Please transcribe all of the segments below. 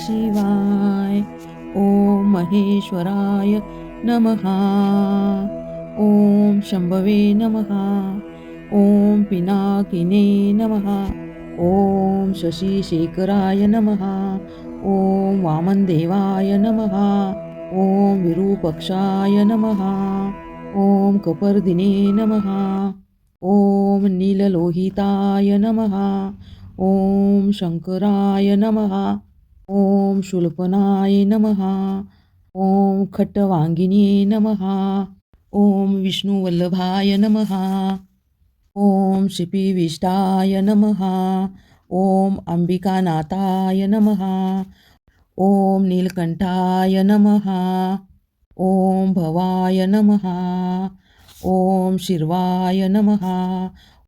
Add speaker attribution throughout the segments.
Speaker 1: शिवाय. ओम महेश्वराय नमः. ओम शंभवे नमः. ओम पिनाकिने नमः. ओम शशिशेखराय नमः. ओम वामनदेवाय नमः. ओम विरूपक्षाय नमः. ओम कपर्दिने नमः. ओम नीललोहिताय नमः. ओम शंकराय नमः. ओम शूलपनाय नमः. ओम खट्टवांगिने नमः. ओम विष्णुवल्लभाय नमः. ओम श्रीपीविष्टाय नमः. ओम अंबिकानाथाय नमः. ओम नीलकंठाय नमः. ओम भवाय नमः. ओम शिर्वाय नमः.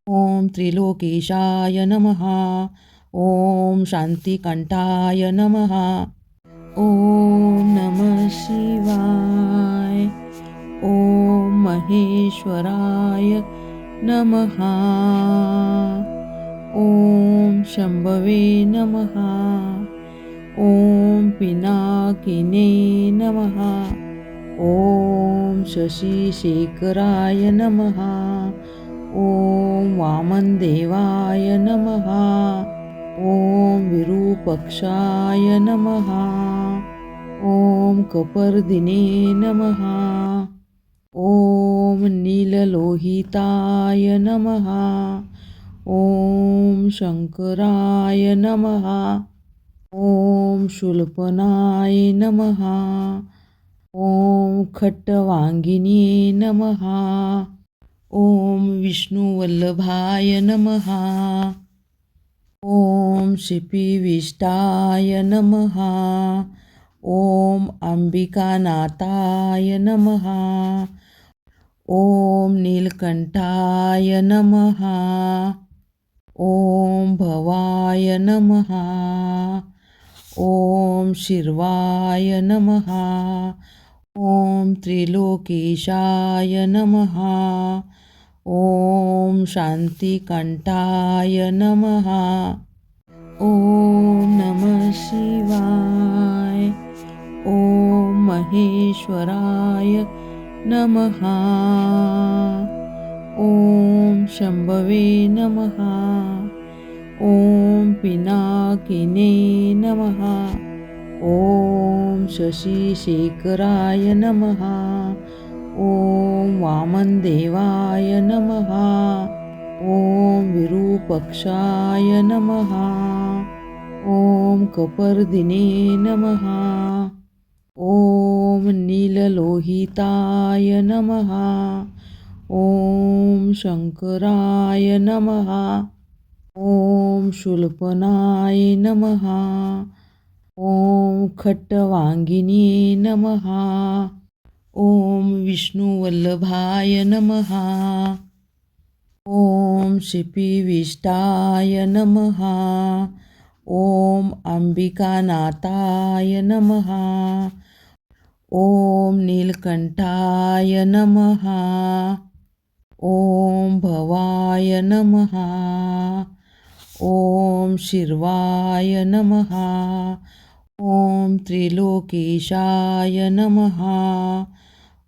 Speaker 1: ओम त्रिलोकेशाय नमः. ओम शांतिकंठाय नमः. ओम नमः शिवाय. ओम महेश्वराय नमः. ओम शंभवे नमः. ओम पिनाकिने नमः. ओम शशिशेखराय नमः. ओम वामनदेवाय नमः. ओम विरूपक्षाय नमः. ओम कपर्दिने नमः. ओम नीललोहिताय नमः. ओम शंकराय नमः. ओम शूलपनाय नमः. ओम खट्टवांगिने नमः. ओम विष्णुवल्लभाय नमः. ओम श्रीपीविष्टाय नमः. ओम अंबिकानाथाय नमः. ओम नीलकंठाय नमः. ओम भवाय नमः. ओम शिर्वाय नमः. ओम त्रिलोकेशाय नमः. ओम शांतिकंठाय नमः. ओम नमः शिवाय. ओम महेश्वराय नमः. ओम शंभवे नमः. ओम पिनाकिने नमः. ओम शशिशेखराय नमः. ओम वामनदेवाय नमः. ओम विरूपक्षाय नमः. ओम कपर्दिने नमः. ओम नीललोहिताय नमः. ओम शंकराय नमः. ओम शूलपनाय नमः. ओम खट्टवांगिने नमः. ओम विष्णुवल्लभाय नमः. ओम श्रीपीविष्टाय नमः. ओम अंबिकानाथाय नमः. ओम नीलकंठाय नमः. ओम भवाय नमः. ओम शिर्वाय नमः. ओम त्रिलोकेशाय नमः.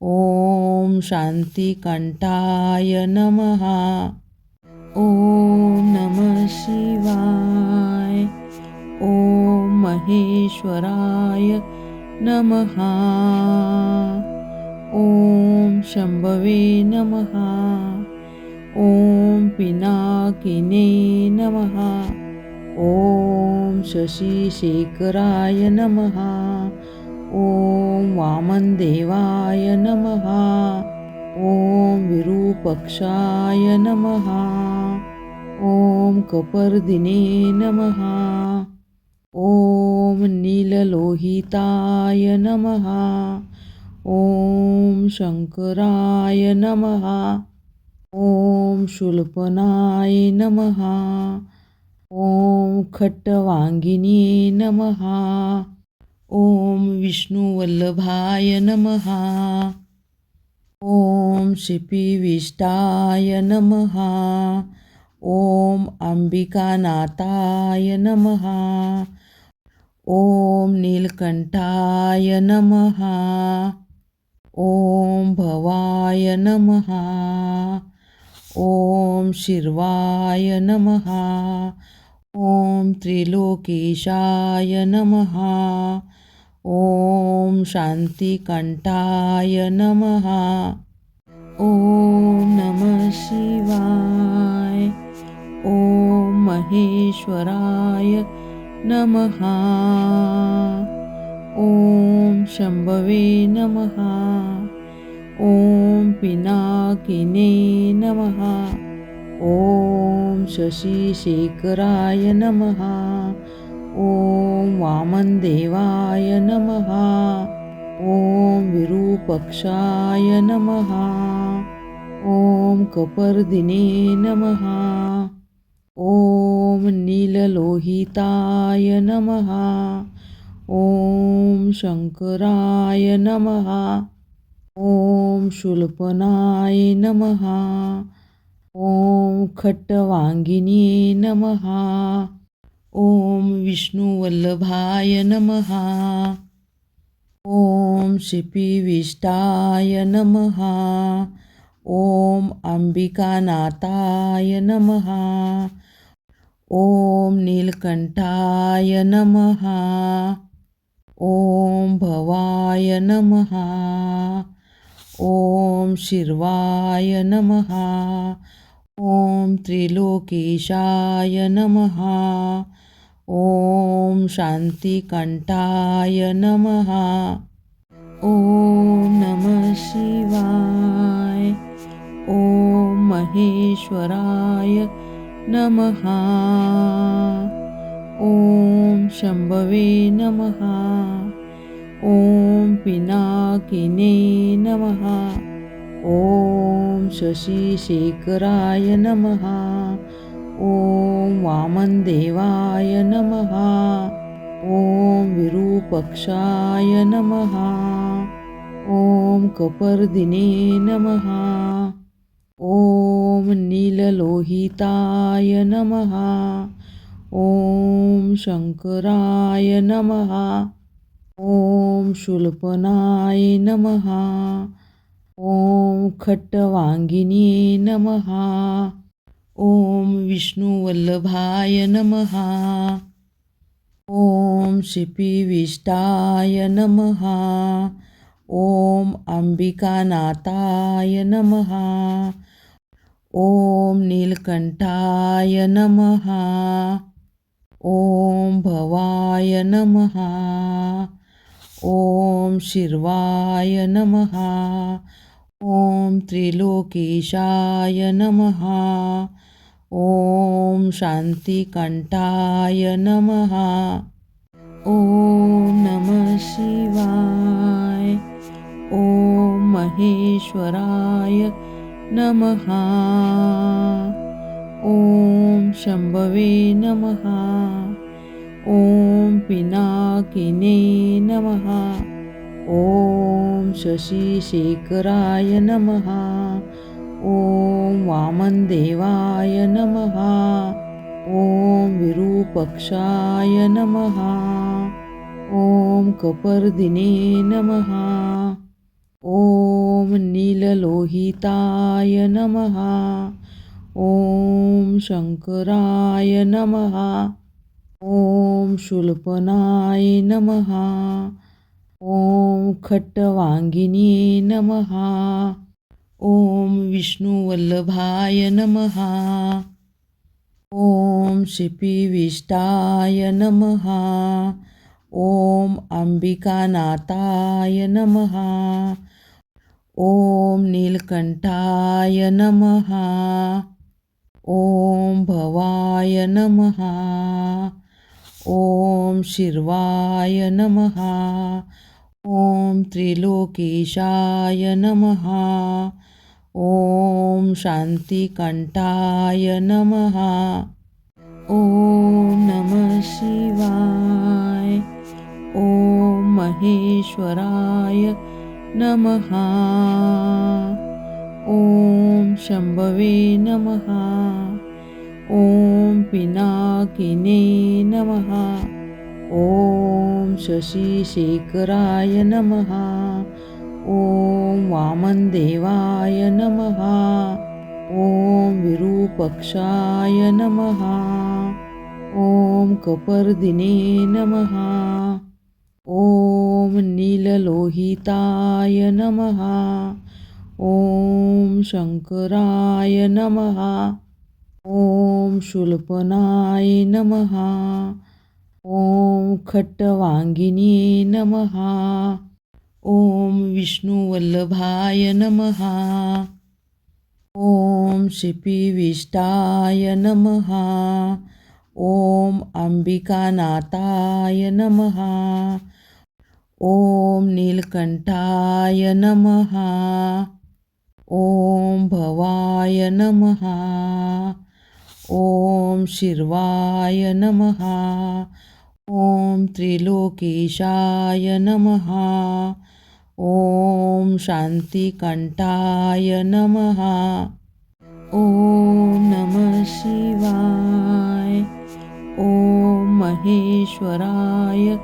Speaker 1: ओम शांतिकंठाय नमः. ओम नमः शिवाय. ओम महेश्वराय नमः. ओम शंभवे नमः. ओम पिनाकिने नमः. ओम शशिशेखराय नमः. ओम वामनदेवाय नमः. ओम विरूपक्षाय नमः. ओम कपर्दिने नमः. ओम नीललोहिताय नमः. ओम शंकराय नमः. ओम शूलपनाय नमः. ओम खट्टवांगिने नमः. ओम विष्णुवल्लभाय नमः. ओम श्रीपीविष्टाय नमः. ओम अंबिकानाथाय नमः. ओम नीलकंठाय नमः. ॐ भवाय नमः. ॐ शिर्वाय नमः. ॐ त्रिलोकेशाय नमः. ॐ शान्तिकंठाय नमः. ॐ नमः शिवाय. ॐ महेश्वराय नमः. ॐ शंभवे नमः. ॐ पिनाकिने नमः. ॐ शशिशेखराय नमः. ॐ वामनदेवाय नमः. ॐ विरूपाक्षाय नमः. ॐ कपर्दिने नमः. ॐ नीललोहिताय नमः. ॐ शंकराय नमः. ॐ शूलपनाय नमः. ॐ खट्टवांगिने नमः. ॐ विष्णुवल्लभाय नमः. ॐ शिपिविष्टाय नमः. ॐ अंबिकानाथाय नमः. ॐ नीलकंठाय नमः. ॐ भवाय नमः. ॐ शिर्वाय नमः. ॐ त्रिलोकेशाय नमः. ॐ शान्तिकंठाय नमः. ॐ नमः शिवाय. ॐ महेश्वराय नमः. ॐ शंभवे नमः. ॐ पिनाकिने नमः. ॐ शशिशेखराय नमः. ॐ वामनदेवाय नमः. ॐ विरूपाक्षाय नमः. ॐ कपर्दिने नमः. ॐ नीललोहिताय नमः. ॐ शंकराय नमः. ॐ शूलपनाय नमः. ॐ खट्टवांगिने नमः. ॐ विष्णुवल्लभाय नमः. ॐ शिपिविष्टाय नमः. ॐ अंबिकानाथाय नमः. ॐ नीलकंठाय नमः. ॐ भवाय नमः. ॐ शिर्वाय नमः. ॐ त्रिलोकेशाय नमः. ॐ शान्तिकंठाय नमः. ॐ नमः शिवाय. ॐ महेश्वराय नमः. ॐ शंभवे नमः. ॐ पिनाकिने नमः. ॐ शशिशेखराय नमः. ॐ वामनदेवाय नमः. ॐ विरूपाक्षाय नमः. ॐ कपर्दिने नमः. ॐ नीललोहिताय नमः. ॐ शंकराय नमः. ॐ शूलपनाय नमः. ॐ खट्टवांगिने नमः. ॐ विष्णुवल्लभाय नमः. ॐ शिपिविष्टाय नमः. ॐ अंबिकानाथाय नमः. ॐ नीलकंठाय नमः. ॐ भवाय नमः. ॐ शिर्वाय नमः. ॐ त्रिलोकेशाय नमः. ॐ शान्तिकंठाय नमः. ॐ नमः शिवाय. ॐ महेश्वराय नमः. ॐ शंभवे नमः. ॐ पिनाकिने नमः. ॐ शशिशेखराय नमः. ॐ वामनदेवाय नमः. ॐ विरूपाक्षाय नमः. ॐ कपर्दिने नमः. ॐ नीललोहिताय नमः. ॐ शंकराय नमः. ॐ शूलपनाय नमः. ॐ खट्टवांगिने नमः. ॐ विष्णुवल्लभाय नमः. ॐ शिपिविष्टाय नमः. ॐ अंबिकानाथाय नमः. ॐ नीलकंठाय नमः. ॐ भवाय नमः. ॐ शिर्वाय नमः. ॐ त्रिलोकेशाय नमः. ॐ शांतिकंठाय नमः. ॐ नमः शिवाय. ॐ महेश्वराय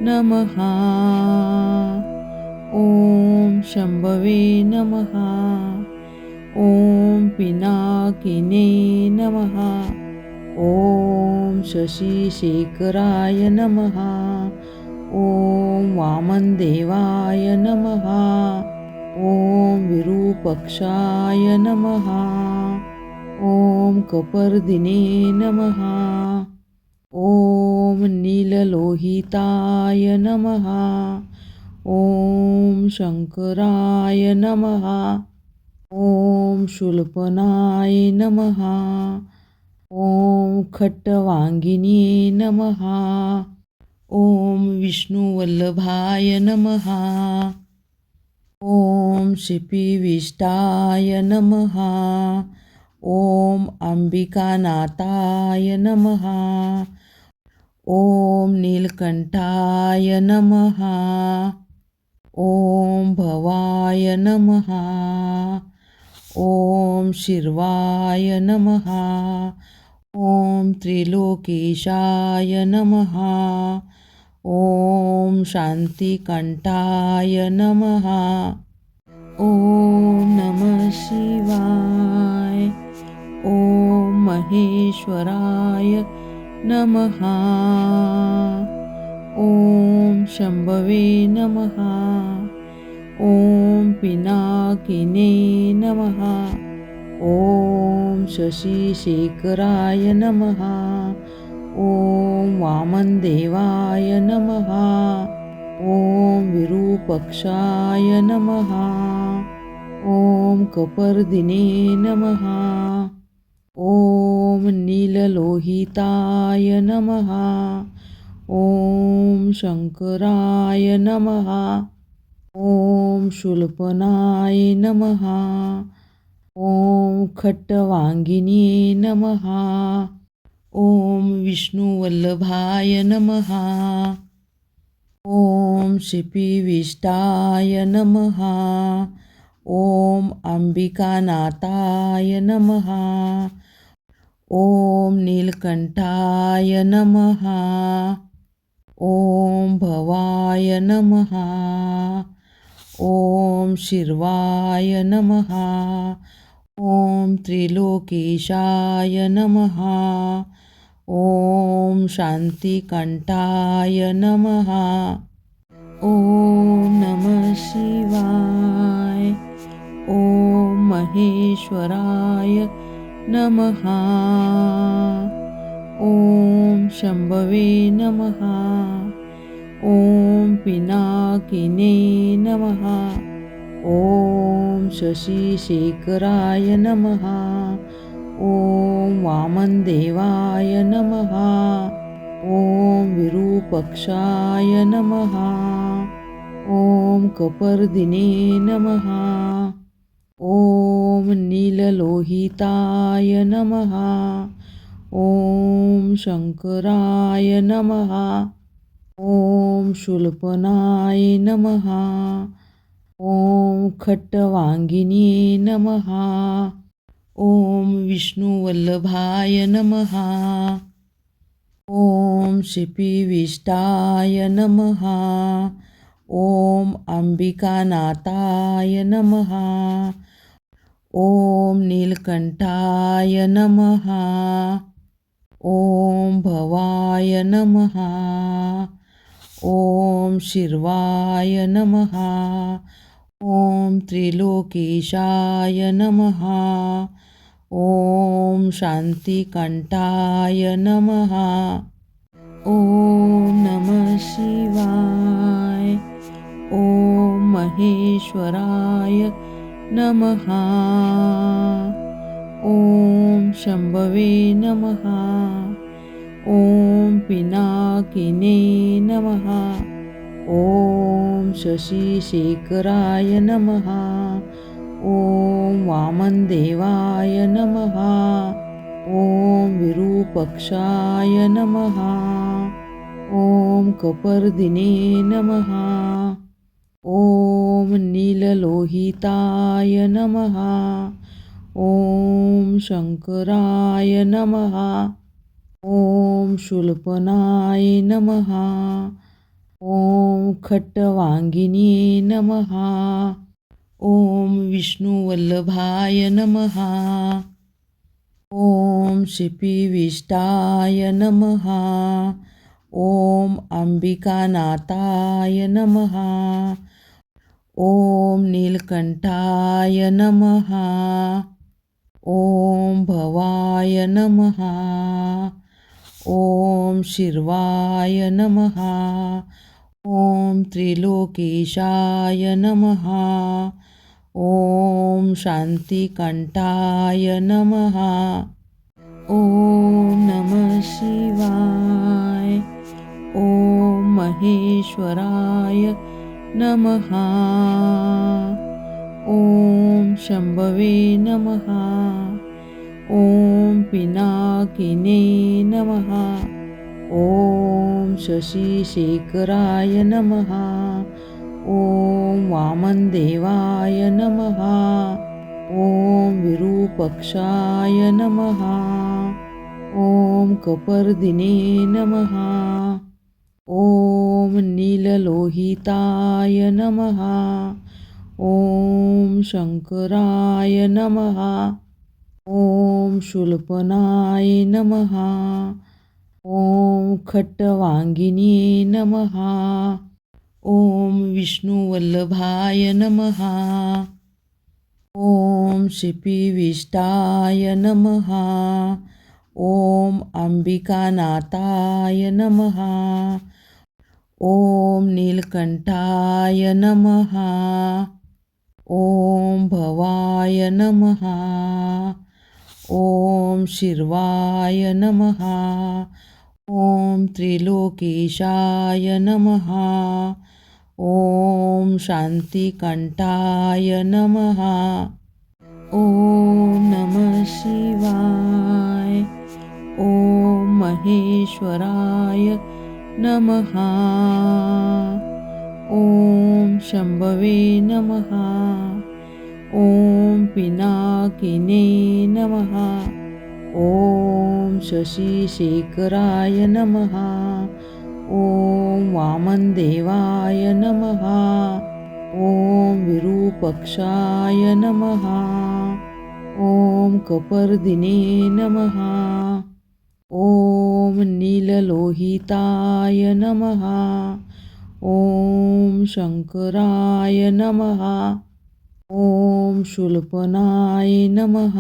Speaker 1: नमः. ॐ शंभवे नमः. ॐ पिनाकिने नमः. ॐ शशिशेखराय नमः. ॐ वामनदेवाय नमः. ॐ विरूपाक्षाय नमः. ॐ कपर्दिने नमः. ॐ नीललोहिताय नमः. ॐ शंकराय नमः. ॐ शूलपनाय नमः. ॐ खट्टवांगिने नमः. ॐ विष्णुवल्लभाय नमः. ॐ शिपिविष्टाय नमः. ॐ अंबिकानाथाय नमः. ॐ नीलकंठाय नमः. ॐ भवाय नमः. ॐ शिर्वाय नमः. ॐ त्रिलोकेशाय नमः. ॐ शांतिकंठाय नमः. ॐ नमः शिवाय. ॐ महेश्वराय नमः. ॐ शंभवे नमः. ॐ पिनाकिने नमः. ॐ शशिशेखराय नमः. ॐ वामनदेवाय नमः. ॐ विरूपाक्षाय नमः. ॐ कपर्दिने नमः. ॐ नीललोहिताय नमः. ॐ शंकराय नमः. ॐ शूलपनाय नमः. ॐ खट्टवांगिने नमः. ॐ विष्णुवल्लभाय नमः. ॐ शिपिविष्टाय नमः. ॐ अंबिकानाथाय नमः. ॐ नीलकंठाय नमः. ॐ भवाय नमः. ॐ शिर्वाय नमः. ॐ त्रिलोकेशाय नमः. ॐ शांतिकंठाय नमः. ॐ नमः शिवाय. ॐ महेश्वराय नमः. ॐ शंभवे नमः. ॐ पिनाकिने नमः. ॐ शशिशेखराय नमः. ॐ वामनदेवाय नमः. ॐ विरूपाक्षाय नमः. ॐ कपर्दिने नमः. ॐ नीललोहिताय नमः. ॐ शंकराय नमः. ॐ शूलपनाय नमः. ॐ खट्टवांगिने नमः. ॐ विष्णुवल्लभाय नमः. ॐ शिपिविष्टाय नमः. ॐ अंबिकानाथाय नमः. ॐ नीलकंठाय नमः. ॐ भवाय नमः. ॐ शिर्वाय नमः. ॐ त्रिलोकेशाय नमः. ॐ शान्तिकंठाय नमः. ॐ नमः शिवाय. ॐ महेश्वराय नमः. ॐ शंभवे नमः. ॐ पिनाकिने नमः. ॐ शशिशेखराय नमः. ॐ वामनदेवाय नमः. ॐ विरूपाक्षाय नमः. ॐ कपर्दिने नमः. ॐ नीललोहिताय नमः. ॐ शंकराय नमः. ॐ शूलपनाय नमः. ॐ खट्टवांगिने नमः. ॐ विष्णुवल्लभाय नमः. ॐ शिपिविष्टाय नमः. ॐ अंबिकानाथाय नमः. ॐ नीलकंठाय नमः. ॐ भवाय नमः. ॐ शिर्वाय नमः. ॐ त्रिलोकेशाय नमः. ॐ शान्तिकंठाय नमः. ॐ नमः शिवाय. ॐ महेश्वराय नमः. ॐ शंभवे नमः. ॐ पिनाकिने नमः. ॐ शशिशेखराय नमः. ॐ वामनदेवाय नमः. ॐ विरूपाक्षाय नमः. ॐ कपर्दिने नमः. ॐ नीललोहिताय नमः. ॐ शंकराय नमः. ॐ शूलपनाय नमः. ॐ खट्टवांगिने नमः. ॐ विष्णुवल्लभाय नमः. ॐ शिपिविष्टाय नमः. ॐ अंबिकानाथाय नमः. ॐ नीलकंठाय नमः. ॐ भवाय नमः. ॐ शिर्वाय नमः. ॐ त्रिलोकेशाय नमः. ॐ शान्तिकंठाय नमः. ॐ नमः शिवाय. ॐ महेश्वराय नमः. ॐ शंभवे नमः. ॐ पिनाकिने नमः. ॐ शशिशेखराय नमः. ॐ वामनदेवाय नमः. ॐ विरूपाक्षाय नमः. ॐ कपर्दिने नमः. ॐ नीललोहिताय नमः. ॐ शंकराय नमः. ॐ शूलपनाय नमः.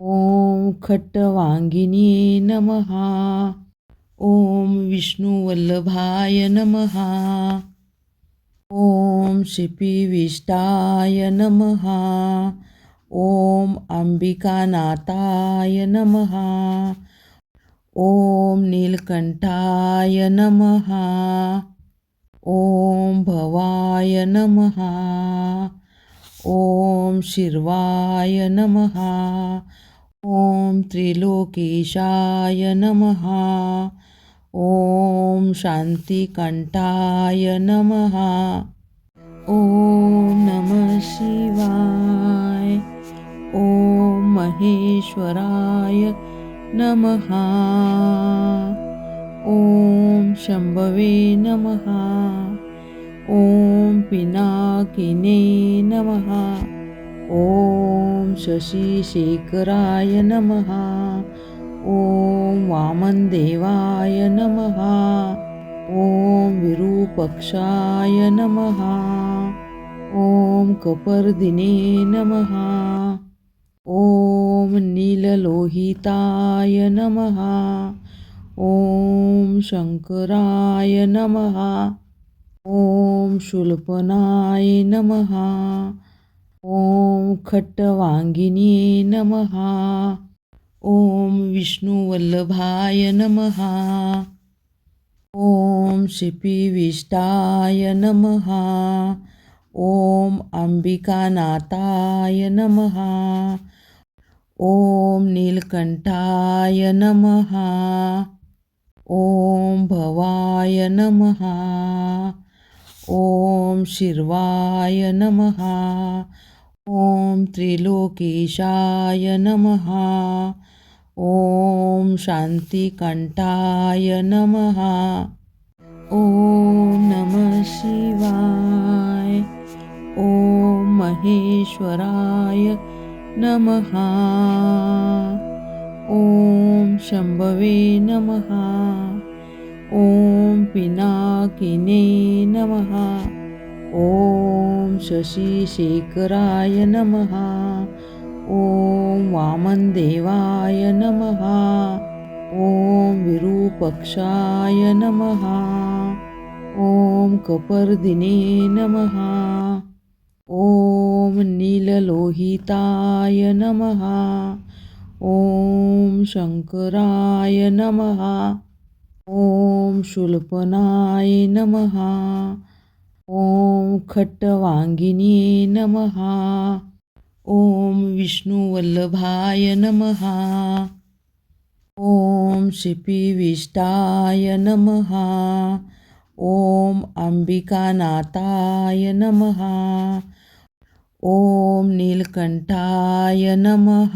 Speaker 1: ॐ खट्टवांगिने नमः. ॐ विष्णुवल्लभाय नमः. ॐ शिपिविष्टाय नमः. ॐ अंबिकानाथाय नमः. ॐ नीलकंठाय नमः. ॐ भवाय नमः. ॐ शिर्वाय नमः. ॐ त्रिलोकेशाय नमः. ॐ शान्तिकंठाय नमः. ॐ नमः शिवाय. ॐ महेश्वराय नमः. ॐ शम्भवे नमः. ॐ पिनाकिने नमः. ॐ शशिशेखराय नमः. ॐ वामनदेवाय नमः. ॐ विरूपक्षाय नमः. ॐ कपर्दिने नमः. ॐ नीललोहिताय नमः. ॐ शङ्कराय नमः. ॐ शूलपनाय नमः. ॐ खट्टवाङ्गिने नमः. ॐ विष्णुवल्लभाय नमः. ॐ शिपिविष्टाय नमः. ॐ अंबिकानाथाय नमः. ॐ नीलकंठाय नमः. ॐ भवाय नमः. ॐ शिर्वाय नमः. ॐ त्रिलोकेशाय नमः. ॐ शान्तिकंठाय नमः. ॐ नमः शिवाय. ॐ महेश्वराय नमः. ॐ शम्भवे नमः. ॐ पिनाकिने नमः. ॐ शशिशेखराय नमः. ॐ वामनदेवाय नमः. ॐ विरूपक्षाय नमः. ॐ कपर्दिने नमः. ॐ नीललोहिताय नमः. ॐ शङ्कराय नमः. ॐ शूलपनाय नमः. ॐ खट्टवाङ्गिने नमः. ॐ विष्णुवल्लभाय नमः. ॐ शिपिविष्टाय नमः. ॐ अंबिकानाथाय नमः. ॐ नीलकंठाय नमः.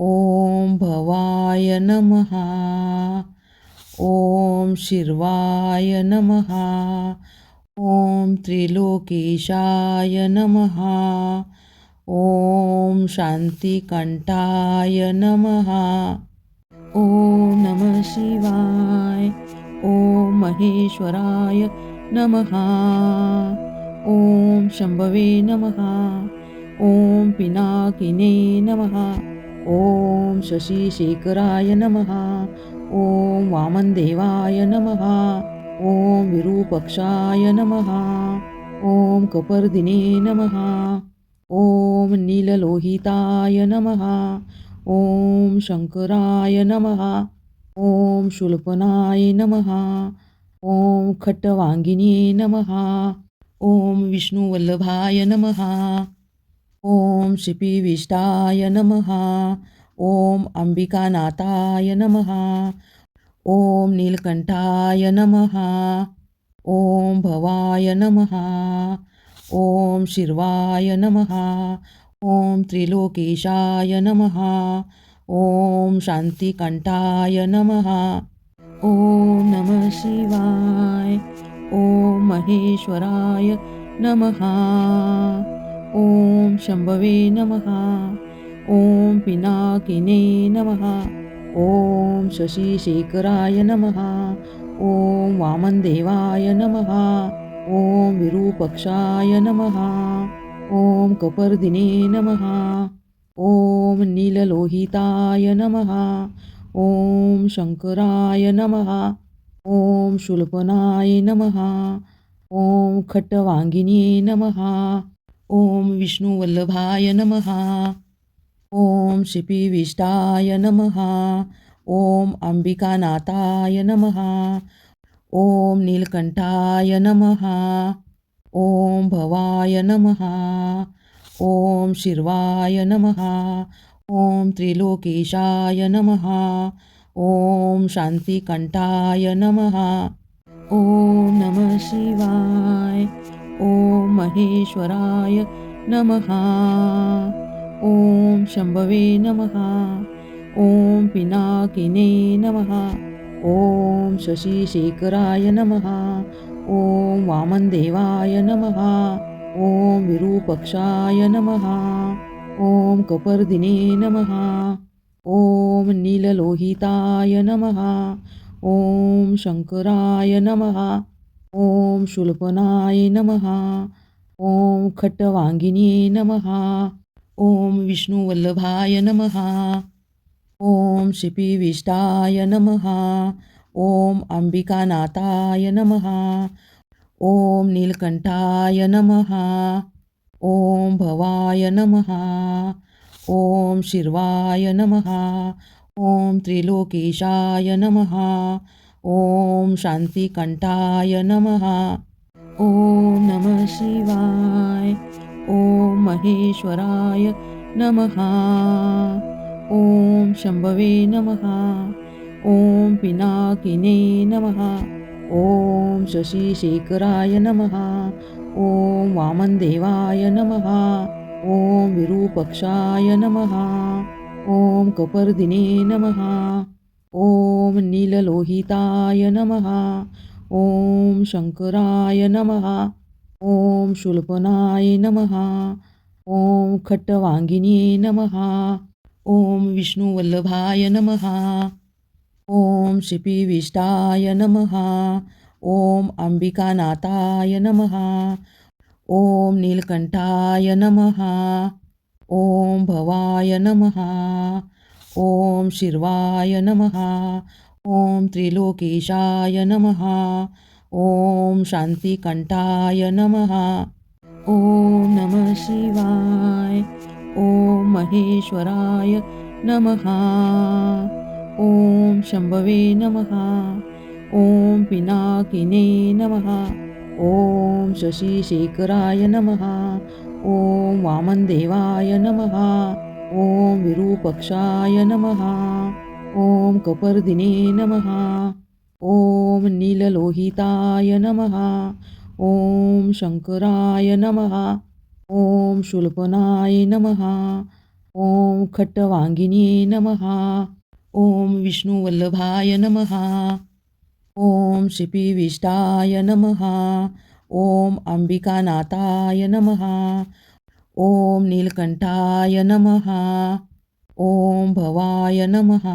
Speaker 1: ॐ भवाय नमः. ॐ शिर्वाय नमः. ॐ त्रिलोकेशाय नमः. ॐ शान्तिकंठाय नमः. ॐ नमः शिवाय. ॐ महेश्वराय नमः. ॐ शम्भवे नमः. ॐ पिनाकिने नमः. ॐ शशिशेखराय नमः. ॐ वामनदेवाय नमः. ॐ विरूपक्षाय नमः. ॐ कपर्दिने नमः. ॐ नीललोहिताय नमः. ॐ शङ्कराय नमः. ॐ शूलपनाय नमः. ॐ खट्टवाङ्गिने नमः. ॐ विष्णुवल्लभाय नमः. ॐ शिपिविष्टाय नमः. ॐ अंबिकानाथाय नमः. ॐ नीलकंठाय नमः. ॐ भवाय नमः. ॐ शिर्वाय नमः. ॐ त्रिलोकेशाय नमः. ॐ शान्तिकंठाय नमः. ॐ नमः शिवाय. ॐ महेश्वराय नमः. ॐ शम्भवे नमः. ॐ पिनाकिने नमः. ॐ शशिशेखराय नमः. ॐ वामनदेवाय नमः. ॐ विरूपक्षाय नमः. ॐ कपर्दिने नमः. ॐ नीललोहिताय नमः. ॐ शङ्कराय नमः. ॐ शूलपनाय नमः. ॐ खट्टवाङ्गिने नमः. ॐ विष्णुवल्लभाय नमः. ॐ शिपिविष्टाय नमः. ॐ अंबिकानाथाय नमः. ॐ नीलकंठाय नमः. ॐ भवाय नमः. ॐ शिर्वाय नमः. ॐ त्रिलोकेशाय नमः. ॐ शान्तिकंठाय नमः. ॐ नमः शिवाय. ॐ महेश्वराय नमः. ॐ शम्भवे नमः. ॐ पिनाकिने नमः. ॐ शशिशेखराय नमः. ॐ वामनदेवाय नमः. ॐ विरूपक्षाय नमः. ॐ कपर्दिने नमः. ॐ नीललोहिताय नमः. ॐ शंकराय नमः. ॐ शूलपनाय नमः. ॐ खट्टवांगिने नमः. ॐ विष्णुवल्लभाय नमः. ॐ शिपिविष्टाय नमः. ॐ अंबिकानाथाय नमः. ॐ नीलकंठाय नमः. ॐ भवाय नमः. ॐ शिर्वाय नमः. ॐ त्रिलोकेशाय नमः. ॐ शांतिकंठाय नमः. ॐ नमः शिवाय. ॐ महेश्वराय नमः. ॐ शंभवे नमः. ॐ पिनाकिने नमः. ॐ शशिशेखराय नमः. ॐ वामनदेवाय नमः. ॐ विरूपक्षाय नमः. ॐ कपर्दिने नमः. ॐ नीललोहिताय नमः. ॐ शंकराय नमः. ॐ शूलपनाय नमः. ॐ खट्टवांगिने नमः. ॐ विष्णुवल्लभाय नमः. ॐ शिपिविष्टाय नमः. ॐ अंबिकानाथाय नमः. ॐ नीलकंठाय नमः. ॐ भवाय नमः. ॐ शिर्वाय नमः. ॐ त्रिलोकेशाय नमः. ॐ शांतिकंठाय नमः. ॐ नमः शिवाय. ॐ महेश्वराय नमः. ॐ शंभवे नमः. ॐ पिनाकिने नमः. ॐ शशिशेखराय नमः. ॐ वामनदेवाय नमः. ॐ विरूपक्षाय नमः. ॐ कपर्दिने नमः. ॐ नीललोहिताय नमः. ॐ शंकराय नमः. ॐ शूलपनाय नमः. ॐ खट्टवांगिने नमः. ॐ विष्णुवल्लभाय नमः. ॐ शिपिविष्टाय नमः. ॐ अंबिकानाथाय नमः. ॐ नीलकंठाय नमः. ॐ भवाय नमः.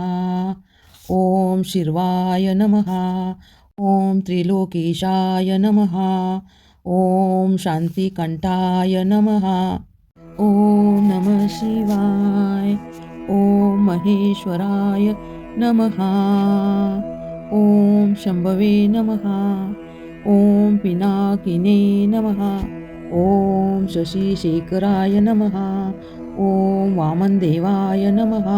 Speaker 1: ॐ शिर्वाय नमः. ॐ त्रिलोकेशाय नमः. ॐ शांतिकंठाय नमः. ॐ नमः शिवाय. ॐ महेश्वराय नमः. ॐ शंभवे नमः. ॐ पिनाकिने नमः. ॐ शशिशेखराय नमः. ॐ वामनदेवाय नमः.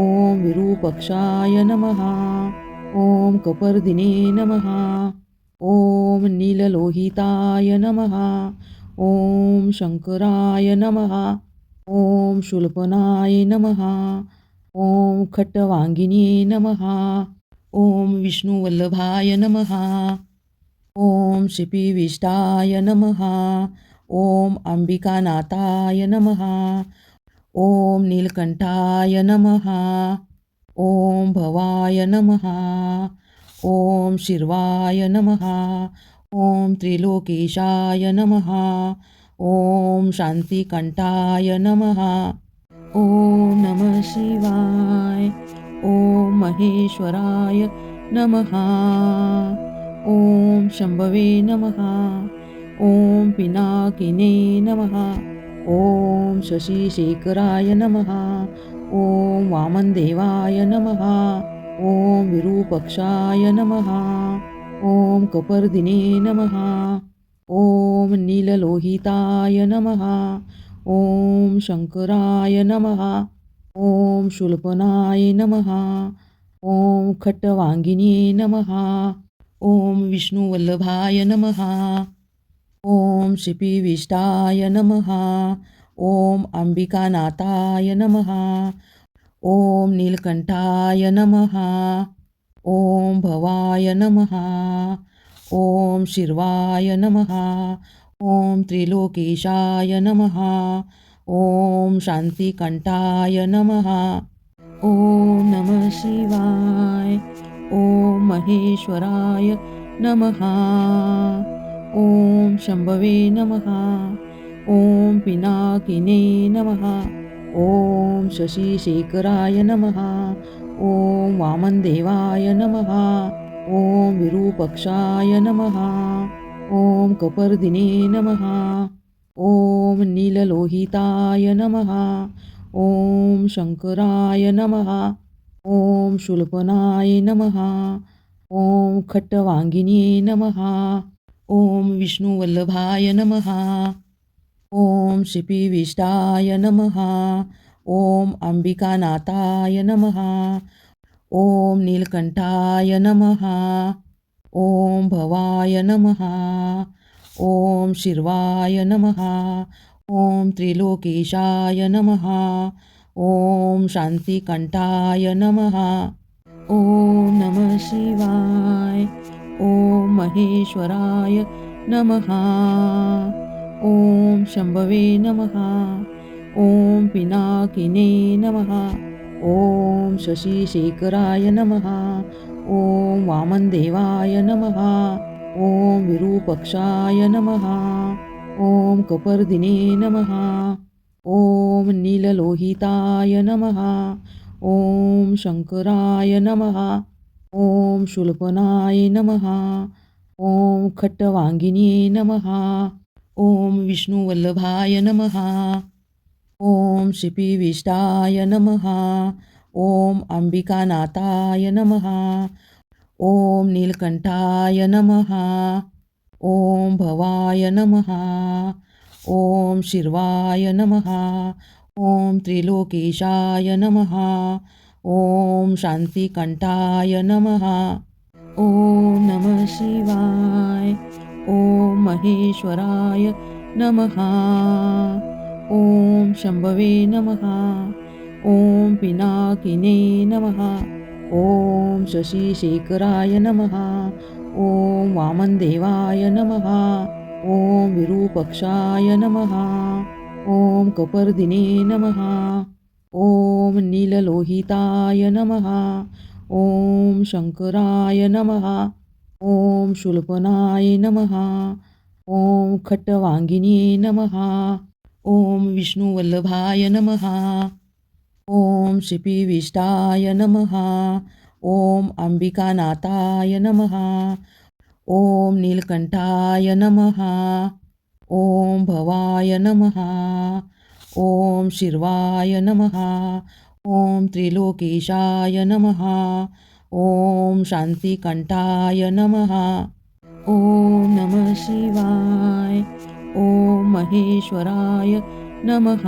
Speaker 1: ॐ विरूपक्षाय नमः. ॐ कपर्दिने नमः. ॐ नीललोहिताय नमः. ॐ शंकराय नमः. ॐ शूलपनाय नमः. ॐ खट्टवांगिने नमः. ॐ विष्णुवल्लभाय नमः. ॐ शिपिविष्टाय नमः. ॐ अंबिकानाथाय नमः. ॐ नीलकंठाय नमः. ॐ भवाय नमः. ॐ शिर्वाय नमः. ॐ त्रिलोकेशाय नमः. ॐ शांतिकंठाय नमः. ॐ नमः शिवाय. ॐ महेश्वराय नमः. ॐ शंभवे नमः. ॐ पिनाकिने नमः. ॐ शशिशेखराय नमः. ॐ वामनदेवाय नमः. ॐ विरूपक्षाय नमः. ॐ कपर्दिने नमः. ॐ नीललोहिताय नमः. ॐ शंकराय नमः. ॐ शूलपनाय नमः. ॐ खट्टवांगिने नमः. ॐ विष्णुवल्लभाय नमः. ॐ शिपिविष्टाय नमः. ॐ अंबिकानाथाय नमः. ॐ नीलकंठाय नमः. ॐ भवाय नमः. ॐ शिर्वाय नमः. ॐ त्रिलोकेशाय नमः. ॐ शांतिकंठाय नमः. ॐ नमः शिवाय. ॐ महेश्वराय नमः. ॐ शंभवे नमः. ॐ पिनाकिने नमः. ॐ शशिशेखराय नमः. ॐ वामनदेवाय नमः. ॐ विरूपक्षाय नमः. ॐ कपर्दिने नमः. ॐ नीललोहिताय नमः. ॐ शंकराय नमः. ॐ शूलपनाय नमः. ॐ खट्टवांगिने नमः. ॐ विष्णुवल्लभाय नमः. ॐ शिपिविष्टाय नमः. ॐ अंबिकानाथाय नमः. ॐ नीलकंठाय नमः. ॐ भवाय नमः. ॐ शिर्वाय नमः. ॐ त्रिलोकेशाय नमः. ॐ शान्तिकंठाय नमः. ॐ नमः शिवाय. ॐ महेश्वराय नमः. ॐ शंभवे नमः. ॐ पिनाकिने नमः. ॐ शशिशेखराय नमः. ॐ वामनदेवाय नमः. ॐ विरूपक्षाय नमः. ॐ कपर्दिने नमः. ॐ नीललोहिताय नमः. ॐ शंकराय नमः. ॐ शूलपनाय नमः. ॐ खट्टवांगिने नमः. ॐ विष्णुवल्लभाय नमः. ॐ शिपिविष्टाय नमः. ॐ अंबिकानाथाय नमः. ॐ नीलकंठाय नमः. ॐ भवाय नमः. ॐ शिर्वाय नमः. ॐ त्रिलोकेशाय नमः. ॐ शान्तिकंठाय नमः. ॐ नमः शिवाय. ॐ महेश्वराय नमः. ॐ शंभवे नमः. ॐ पिनाकिने नमः. ॐ शशिशेखराय नमः. ॐ वामनदेवाय नमः. ॐ विरूपक्षाय नमः. ॐ कपर्दिने नमः. ॐ नीललोहिताय नमः. ॐ शंकराय नमः. ॐ शूलपनाय नमः. ॐ खट्टवांगिने नमः. ॐ विष्णुवल्लभाय नमः. ॐ शिपिविष्टाय नमः. ॐ अंबिकानाथाय नमः. ॐ नीलकंठाय नमः. ॐ भवाय नमः. ॐ शिर्वाय नमः. ॐ त्रिलोकेशाय नमः. ॐ शान्तिकंठाय नमः. ॐ नमः शिवाय. ॐ महेश्वराय नमः.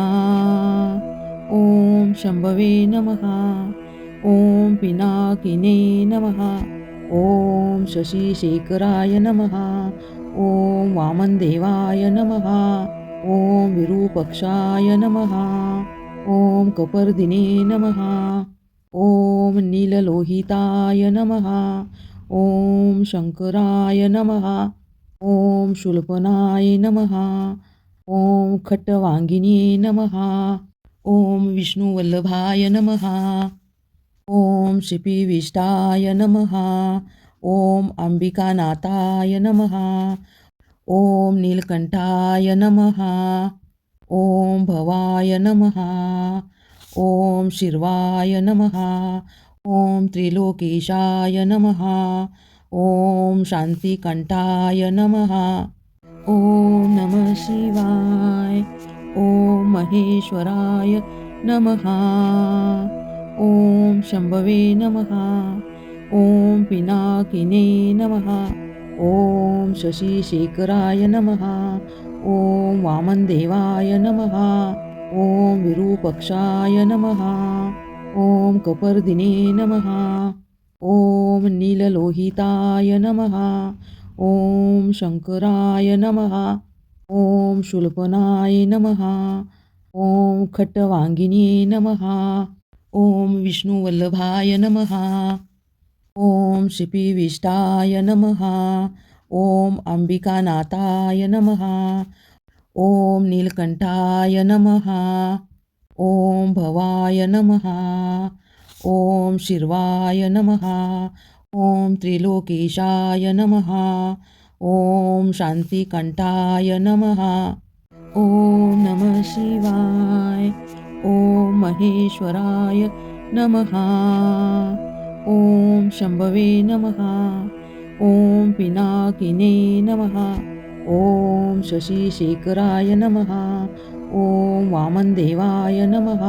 Speaker 1: ॐ शंभवे नमः. ॐ पिनाकिने नमः. ॐ शशिशेखराय नमः. ॐ वामनदेवाय नमः. ॐ विरूपक्षाय नमः. ॐ कपर्दिने नमः. ॐ नीललोहिताय नमः. ॐ शंकराय नमः. ॐ शूलपनाय नमः. ॐ खट्टवांगिने नमः. ॐ विष्णुवल्लभाय नमः. ॐ शिपिविष्टाय नमः. ॐ अंबिकानाथाय नमः. ॐ नीलकंठाय नमः. ॐ भवाय नमः. ॐ शिर्वाय नमः. ॐ त्रिलोकेशाय नमः. ॐ शान्तिकंठाय नमः. ॐ नमः शिवाय. ॐ महेश्वराय नमः. ॐ शंभवे नमः. ॐ पिनाकिने नमः. ॐ शशिशेखराय नमः. ॐ वामनदेवाय नमः. ॐ विरूपक्षाय नमः. ॐ कपर्दिने नमः. ॐ नीललोहिताय नमः. ॐ शंकराय नमः. ॐ शूलपनाय नमः. ॐ खट्टवांगिने नमः. ॐ विष्णुवल्लभाय नमः. ॐ शिपिविष्टाय नमः. ॐ अंबिकानाथाय नमः. ॐ नीलकंठाय नमः. ॐ भवाय नमः. ॐ शिर्वाय नमः. ॐ त्रिलोकेशाय नमः. ॐ शान्तिकण्ठाय नमः. ॐ नमः शिवाय. ॐ महेश्वराय नमः. ॐ शंभवे नमः. ॐ पिनाकिने नमः. ॐ शशिशेखराय नमः. ॐ वामनदेवाय नमः.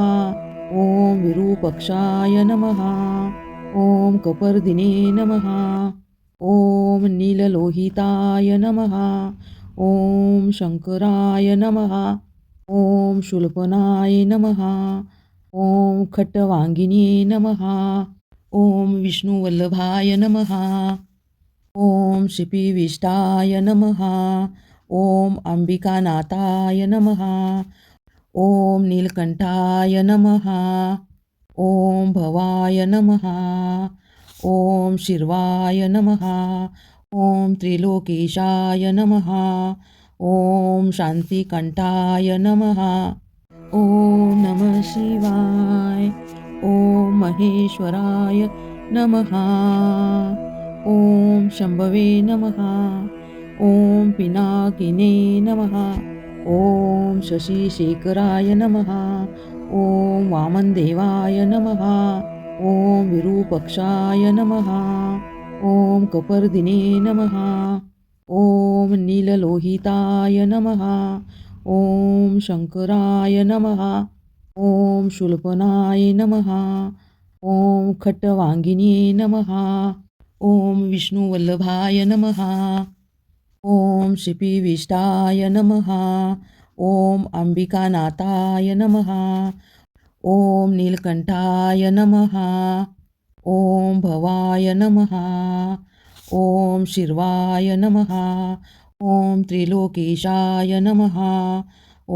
Speaker 1: ॐ विरूपक्षाय नमः. ॐ कपर्दिने नमः. ॐ नीललोहिताय नमः. ॐ शंकराय नमः. ॐ शूलपनाय नमः. ॐ खट्टवांगिने नमः. ॐ विष्णुवल्लभाय नमः. ॐ शिपिविष्टाय नमः. ॐ अंबिकानाथाय नमः. ॐ नीलकंठाय नमः. ॐ भवाय नमः. ॐ शिर्वाय नमः. ॐ त्रिलोकेशाय नमः. ॐ शान्तिकण्ठाय नमः. ॐ नमः शिवाय. ॐ महेश्वराय नमः. ॐ शंभवे नमः. ॐ पिनाकिने नमः. ॐ शशिशेखराय नमः. ॐ वामनदेवाय नमः. ॐ विरूपक्षाय नमः. ॐ कपर्दिने नमः. ॐ नीललोहिताय नमः. ॐ शंकराय नमः. ॐ शूलपनाय नमः. ॐ खट्टवांगिने नमः. ॐ विष्णुवल्लभाय नमः. ॐ शिपिविष्टाय नमः. ॐ अंबिकानाथाय नमः. ॐ नीलकंठाय नमः. ॐ भवाय नमः. ॐ शिर्वाय नमः. ॐ त्रिलोकेशाय नमः.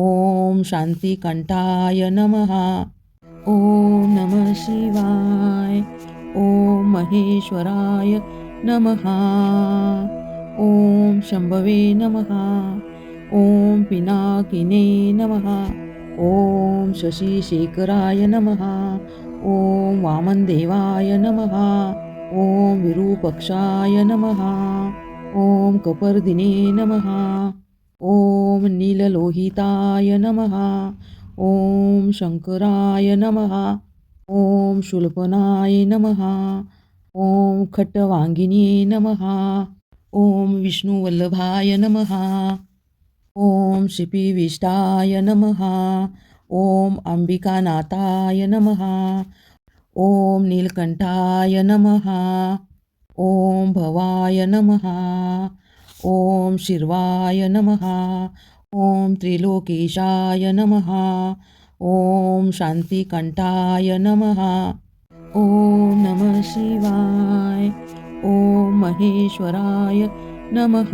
Speaker 1: ॐ शान्तिकण्ठाय नमः. ॐ नमः शिवाय. ॐ महेश्वराय नमः. ॐ शंभवे नमः. ॐ पिनाकिने नमः. ॐ शशिशेखराय नमः. ॐ वामनदेवाय नमः. ॐ विरूपक्षाय नमः. ॐ कपर्दिने नमः. ॐ नीललोहिताय नमः. ॐ शंकराय नमः. ॐ शूलपनाय नमः. ॐ खट्टवांगिने नमः. ॐ विष्णुवल्लभाय नमः. ॐ शिपिविष्टाय नमः. ॐ अंबिकानाथाय नमः. ॐ नीलकंठाय नमः. ॐ भवाय नमः. ॐ शिर्वाय नमः. ॐ त्रिलोकेशाय नमः. ॐ शान्तिकण्ठाय नमः. ॐ नमः शिवाय. ॐ महेश्वराय नमः.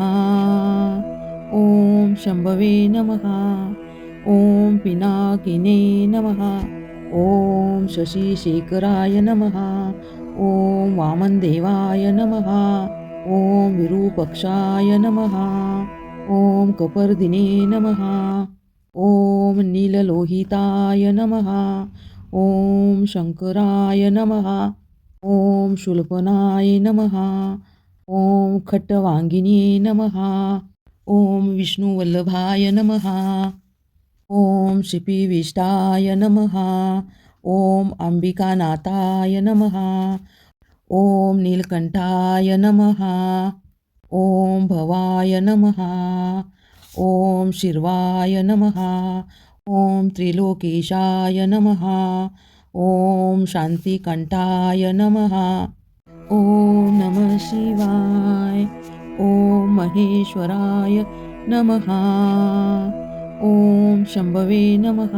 Speaker 1: ॐ शंभवे नमः. ॐ पिनाकिने नमः. ॐ शशिशेखराय नमः. ॐ वामनदेवाय नमः. ॐ विरूपक्षाय नमः. ॐ कपर्दिने नमः. ॐ नीललोहिताय नमः. ॐ शंकराय नमः. ॐ शूलपनाय नमः. ॐ खट्टवांगिने नमः. ॐ विष्णुवल्लभाय नमः. ॐ शिपिविष्टाय नमः. ॐ अंबिकानाथाय नमः. ॐ नीलकंठाय नमः. ॐ भवाय नमः. ॐ शिर्वाय नमः. ॐ त्रिलोकेशाय नमः. ॐ शान्तिकण्ठाय नमः. ॐ नमः शिवाय. ॐ महेश्वराय नमः. ॐ शंभवे नमः.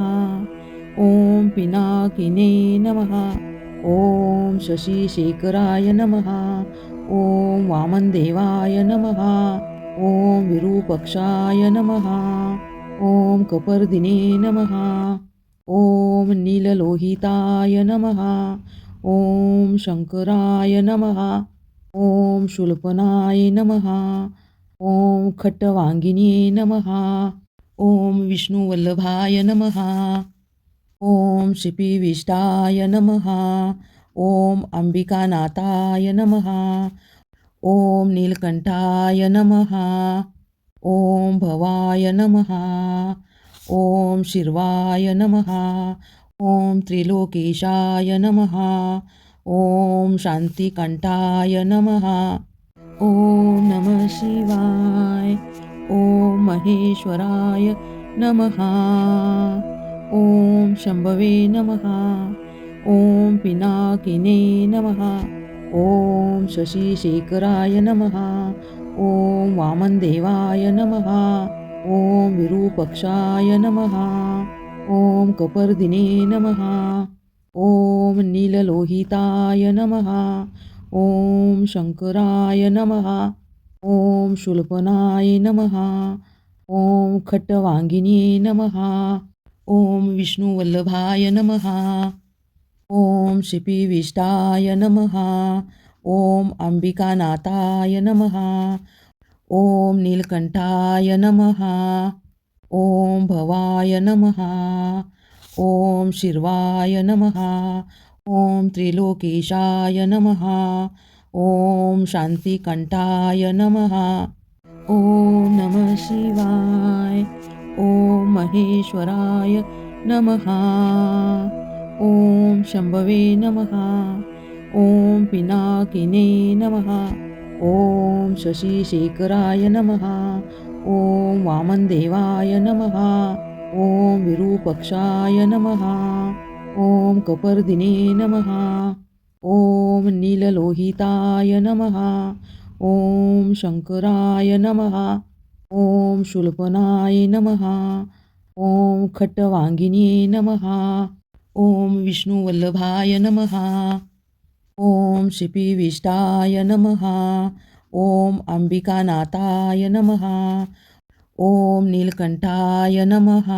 Speaker 1: ॐ पिनाकिने नमः. ॐ शशिशेखराय नमः. ॐ वामनदेवाय नमः. ॐ विरूपक्षाय नमः. ॐ कपर्दिने नमः. ॐ नीललोहिताय नमः. ॐ शंकराय नमः. ॐ शूलपनाय नमः. ॐ खट्टवांगिने नमः. ॐ विष्णुवल्लभाय नमः. ॐ शिपिविष्टाय नमः. ॐ अंबिकानाथाय नमः. ॐ नीलकंठाय नमः. ॐ भवाय नमः. ॐ शिर्वाय नमः. ॐ त्रिलोकेशाय नमः. ॐ शांतिकंठाय नमः. ॐ नमः शिवाय. ॐ महेश्वराय नमः. ॐ शंभवे नमः. ॐ पिनाकिने नमः. ॐ शशिशेखराय नमः. ॐ वामनदेवाय नमः. ॐ विरूपक्षाय नमः. ॐ कपर्दिने नमः. ॐ नीललोहिताय नमः. ॐ शंकराय नमः. ॐ शूलपनाय नमः. ॐ खट्टवांगिने नमः. ॐ विष्णुवल्लभाय नमः. ॐ शिपिविष्टाय नमः. ॐ अंबिकानाथाय नमः. ॐ नीलकंठाय नमः. ॐ भवाय नमः. ॐ शिर्वाय नमः. ॐ त्रिलोकेशाय नमः. ॐ शांतिकंठाय नमः. ॐ नमः शिवाय. ॐ महेश्वराय नमः. ॐ शंभवे नमः. ॐ पिनाकिने नमः. ॐ शशिशेखराय नमः. ॐ वामनदेवाय नमः. ॐ विरूपक्षाय नमः. ॐ कपर्दिने नमः. ॐ नीललोहिताय नमः. ॐ शंकराय नमः. ॐ शूलपनाय नमः. ॐ खट्टवांगिने नमः. ॐ विष्णुवल्लभाय नमः. ॐ शिपिविष्टाय नमः. ॐ अंबिकानाथाय नमः. ॐ नीलकंठाय नमः.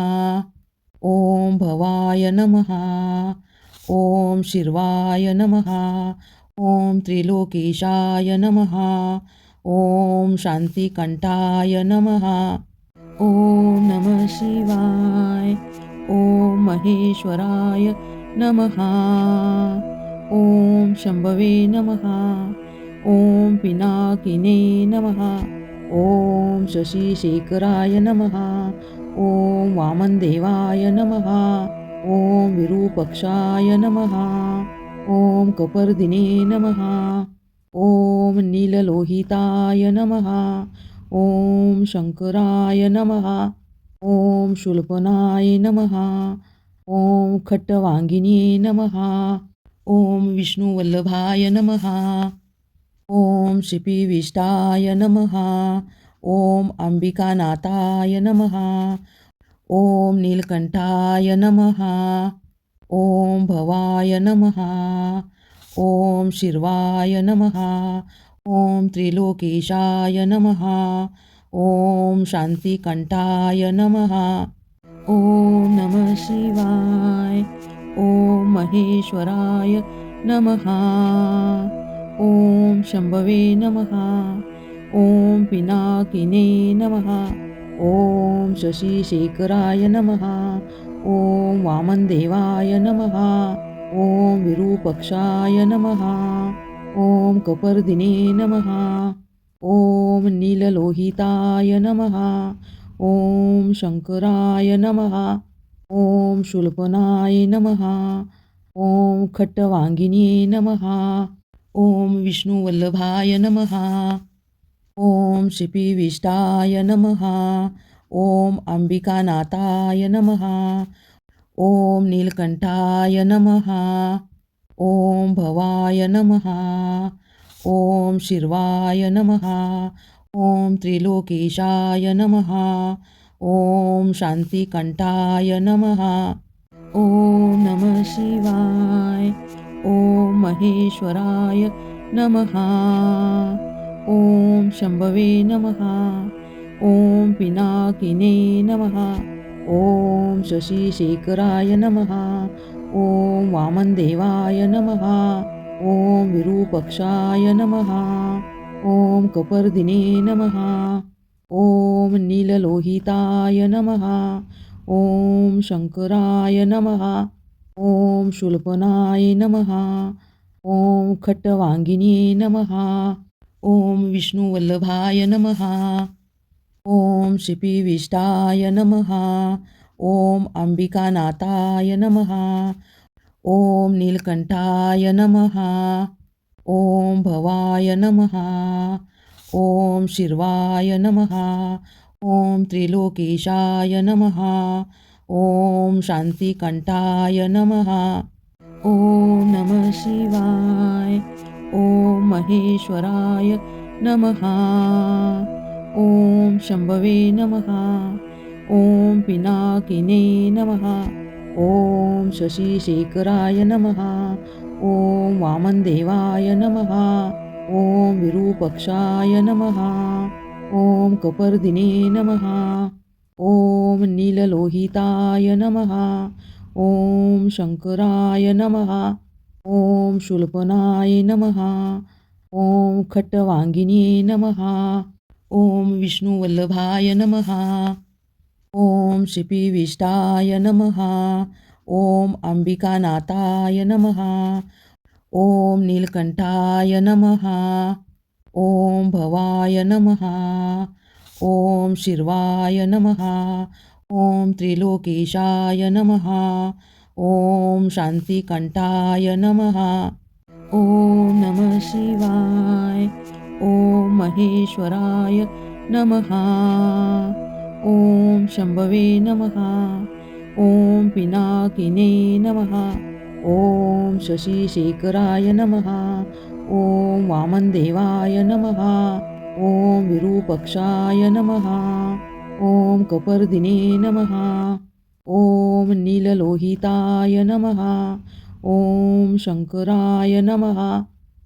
Speaker 1: ॐ भवाय नमः. ॐ शिर्वाय नमः. ॐ त्रिलोकेशाय नमः. ॐ शांतिकंठाय नमः. ॐ नमः शिवाय. ॐ महेश्वराय नमः. ॐ शंभवे नमः. ॐ पिनाकिने नमः. ॐ शशिशेखराय नमः. ॐ वामनदेवाय नमः. ॐ विरूपक्षाय नमः. ॐ कपर्दिने नमः. ॐ नीललोहिताय नमः. ॐ शंकराय नमः. ॐ शूलपनाय नमः. ॐ खट्टवांगिने नमः. ॐ विष्णुवल्लभाय नमः. ॐ शिपिविष्टाय नमः. ॐ अंबिकानाथाय नमः. ॐ नीलकंठाय नमः. ॐ भवाय नमः. ॐ शिर्वाय नमः. ॐ त्रिलोकेशाय नमः. ॐ शांतिकंठाय नमः. ॐ नमः शिवाय. ॐ महेश्वराय नमः. ॐ शंभवे नमः. ॐ पिनाकिने नमः. ॐ शशिशेखराय नमः. ॐ वामनदेवाय नमः. ॐ विरूपक्षाय नमः. ॐ कपर्दिने नमः. ॐ नीललोहिताय नमः. ॐ शंकराय नमः. ॐ शूलपनाय नमः. ॐ खट्टवांगिने नमः. ॐ विष्णुवल्लभाय नमः. ॐ शिपिविष्टाय नमः. ॐ अंबिकानाथाय नमः. ॐ नीलकंठाय नमः. ॐ भवाय नमः. ॐ शिर्वाय नमः. ॐ त्रिलोकेशाय नमः. ॐ शांतिकंठाय नमः. ॐ नमः शिवाय. ॐ महेश्वराय नमः. ॐ शंभवे नमः. ॐ पिनाकिने नमः. ॐ शशिशेखराय नमः. ॐ वामनदेवाय नमः. ॐ विरूपक्षाय नमः. ॐ कपर्दिने नमः. ॐ नीललोहिताय नमः. ॐ शंकराय नमः. ॐ शूलपनाय नमः. ॐ खट्टवाङ्गिन्ये नमः। ॐ विष्णुवल्लभाय नमः। ॐ श्रीपीविष्टाय नमः। ॐ अंबिकानाथाय नमः। ॐ नीलकंठाय नमः। ॐ भवाय नमः। ॐ शिर्वाय नमः। ॐ त्रिलोकेशाय नमः। ॐ शान्तिकंठाय नमः। ॐ नमः शिवाय। ॐ महेश्वराय नमः। ॐ शंभवे नमः। ॐ पिनाकिने नमः। ॐ शशिशेखराय नमः। ॐ वामनदेवाय नमः। ॐ विरूपक्षाय नमः। ॐ कपर्दिने नमः। ॐ नीललोहिताय नमः। ॐ शंकराय नमः। ॐ शूलपनाय नमः। ॐ खट्टवाङ्गिन्ये नमः। ॐ विष्णुवल्लभाय नमः। ॐ श्रीपीविष्टाय नमः। ॐ अंबिकानाथाय नमः। ॐ नीलकंठाय नमः। ॐ भवाय नमः। ॐ शिर्वाय नमः। ॐ त्रिलोकेशाय नमः। ॐ शान्तिकंठाय नमः। ॐ नमः शिवाय। ॐ महेश्वराय नमः। ॐ शंभवे नमः। ॐ पिनाकिने नमः। ॐ शशिशेखराय नमः। ॐ वामनदेवाय नमः। ॐ विरूपक्षाय नमः। ॐ कपर्दिने नमः। ॐ नीललोहिताय नमः। ॐ शंकराय नमः।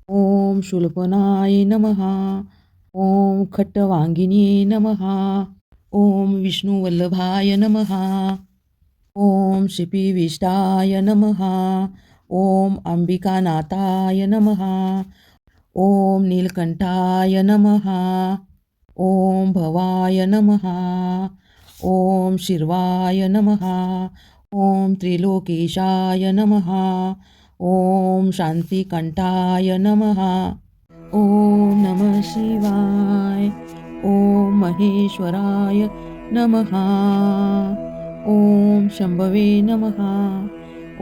Speaker 1: ॐ शूलपनाय नमः। ॐ खट्टवाङ्गिन्ये नमः। ॐ विष्णुवल्लभाय नमः। ॐ श्रीपीविष्टाय नमः। ॐ अंबिकानाथाय नमः। ॐ नीलकंठाय नमः। ॐ भवाय नमः। ॐ शिर्वाय नमः। ॐ त्रिलोकेशाय नमः। ॐ शान्तिकंठाय नमः। ॐ नमः शिवाय। ॐ महेश्वराय नमः। ॐ शंभवे नमः।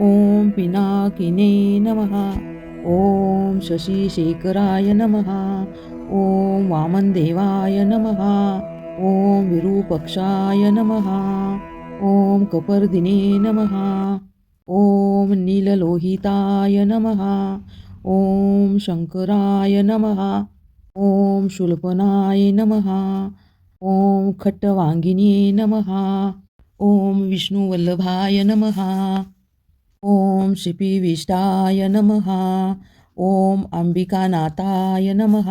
Speaker 1: ॐ पिनाकिने नमः। ॐ शशिशेखराय नमः। ॐ वामनदेवाय नमः। ॐ विरूपक्षाय नमः। ॐ कपर्दिने नमः। ॐ नीललोहिताय नमः। ॐ शंकराय नमः। ॐ शूलपनाय नमः। ॐ खट्टवाङ्गिन्ये नमः। ॐ विष्णुवल्लभाय नमः। ॐ श्रीपीविष्टाय नमः। ॐ अंबिकानाथाय नमः।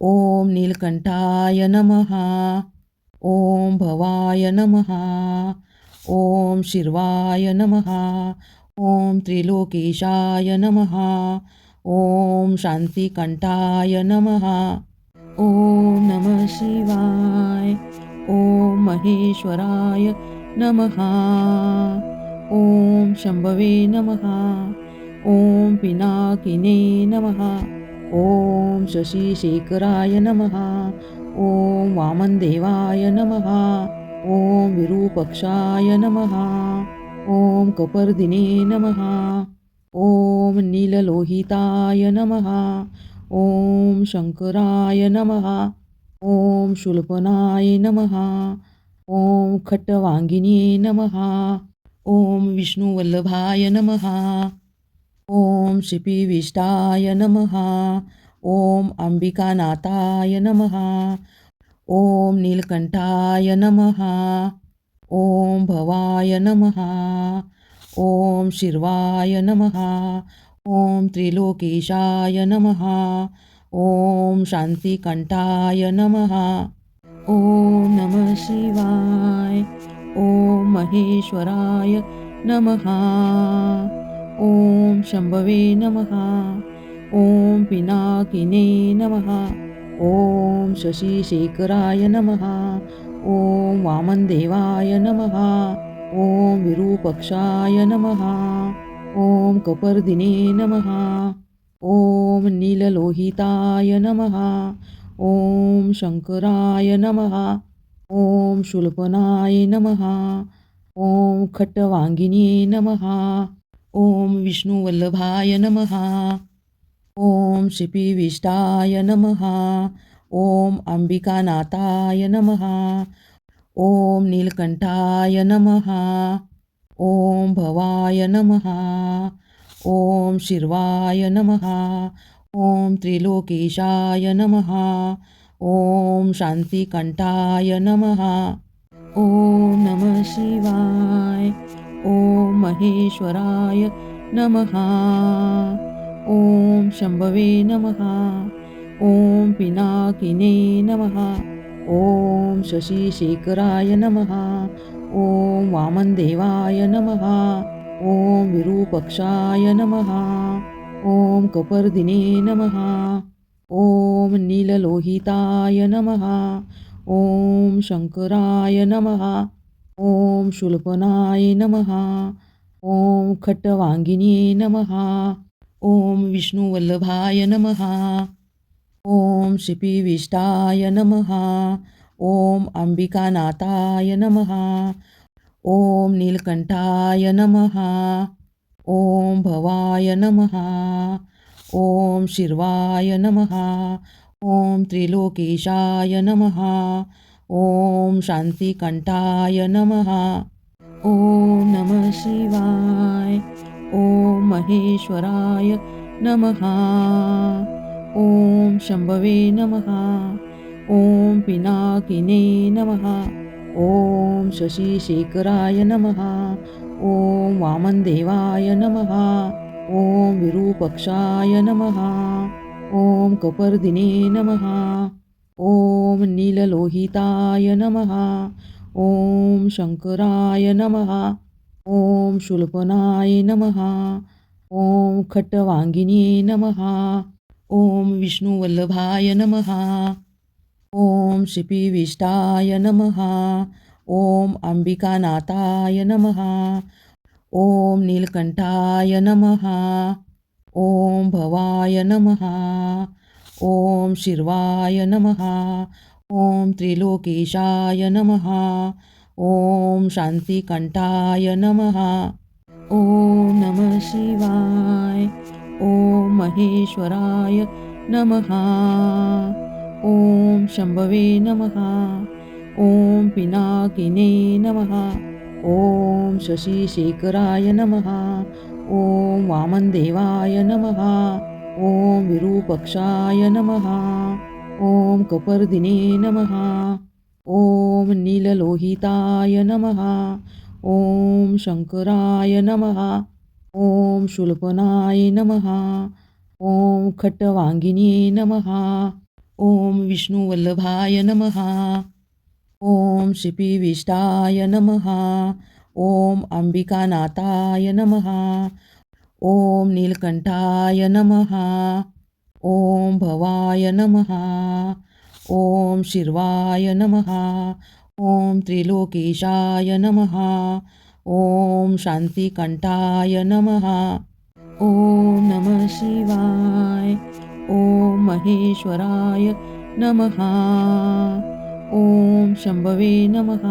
Speaker 1: ॐ नीलकंठाय नमः। ॐ भवाय नमः। ॐ शिर्वाय नमः। ॐ त्रिलोकेशाय नमः। ॐ शान्तिकंठाय नमः। ॐ नमः शिवाय। ॐ महेश्वराय नमः। ॐ शंभवे नमः। ॐ पिनाकिने नमः। ॐ शशिशेखराय नमः। ॐ वामनदेवाय नमः। ॐ विरूपक्षाय नमः। ॐ कपर्दिने नमः। ॐ नीललोहिताय नमः। ॐ शंकराय नमः। ॐ शूलपनाय नमः। ॐ खट्टवाङ्गिन्ये नमः। ॐ विष्णुवल्लभाय नमः। ॐ श्रीपीविष्टाय नमः। ॐ अंबिकानाथाय नमः। ॐ नीलकंठाय नमः। ॐ भवाय नमः। ॐ शिर्वाय नमः। ॐ त्रिलोकेशाय नमः। ॐ शान्तिकंठाय नमः। ॐ नमः शिवाय। ॐ महेश्वराय नमः। ॐ शंभवे नमः। ॐ पिनाकिने नमः। ॐ शशिशेखराय नमः। ॐ वामनदेवाय नमः। ॐ विरूपक्षाय नमः। ॐ कपर्दिने नमः। ॐ नीललोहिताय नमः। ॐ शंकराय नमः। ॐ शूलपनाय नमः। ॐ खट्टवांगिने नमः। ॐ विष्णुवल्लभाय नमः। ॐ श्रीपीविष्टाय नमः। ॐ अंबिकानाथाय नमः। ॐ नीलकंठाय नमः। ॐ भवाय नमः। ॐ शिर्वाय नमः। ॐ त्रिलोकेशाय नमः। ॐ शान्तिकंठाय नमः। ॐ नमः शिवाय। ॐ महेश्वराय नमः। ॐ शंभवे नमः। ॐ पिनाकिने नमः। ॐ शशिशेखराय नमः। ॐ वामनदेवाय नमः। ॐ विरूपक्षाय नमः। ॐ कपर्दिने नमः। ॐ नीललोहिताय नमः। ॐ शंकराय नमः। ॐ शूलपनाय नमः। ॐ खट्टवांगिने नमः। ॐ विष्णुवल्लभाय नमः। ॐ श्रीपीविष्टाय नमः। ॐ अंबिकानाथाय नमः। ॐ नीलकंठाय नमः। ॐ भवाय नमः। ॐ शिर्वाय नमः। ॐ त्रिलोकेशाय नमः। ॐ शान्तिकंठाय नमः। ॐ नमः शिवाय। ॐ महेश्वराय नमः। ॐ शंभवे नमः। ॐ पिनाकिने नमः। ॐ शशिशेखराय नमः। ॐ वामनदेवाय नमः। ॐ विरूपक्षाय नमः। ॐ कपर्दिने नमः। ॐ नीललोहिताय नमः। ॐ शंकराय नमः। ॐ शूलपनाय नमः। ॐ खट्टवांगिने नमः। ॐ विष्णुवल्लभाय नमः। ॐ श्रीपीविष्टाय नमः। ॐ अंबिकानाथाय नमः। ॐ नीलकंठाय नमः। ॐ भवाय नमः। ॐ शिर्वाय नमः। ॐ त्रिलोकेशाय नमः। ॐ शान्तिकंठाय नमः। ॐ नमः शिवाय। ॐ महेश्वराय नमः। ॐ शंभवे नमः। ॐ पिनाकिने नमः। ॐ शशिशेखराय नमः। ॐ वामनदेवाय नमः। ॐ विरूपक्षाय नमः। ॐ कपर्दिने नमः। ॐ नीललोहिताय नमः। ॐ शंकराय नमः। ॐ शूलपनाय नमः। ॐ खट्टवांगिने नमः। ॐ विष्णुवल्लभाय नमः। ॐ श्रीपीविष्टाय नमः। ॐ अंबिकानाथाय नमः। ॐ नीलकंठाय नमः। ॐ भवाय नमः। ॐ शिर्वाय नमः। ॐ त्रिलोकेशाय नमः। ॐ शान्तिकंठाय नमः। ॐ नमः शिवाय। ॐ महेश्वराय नमः। ॐ शंभवे नमः।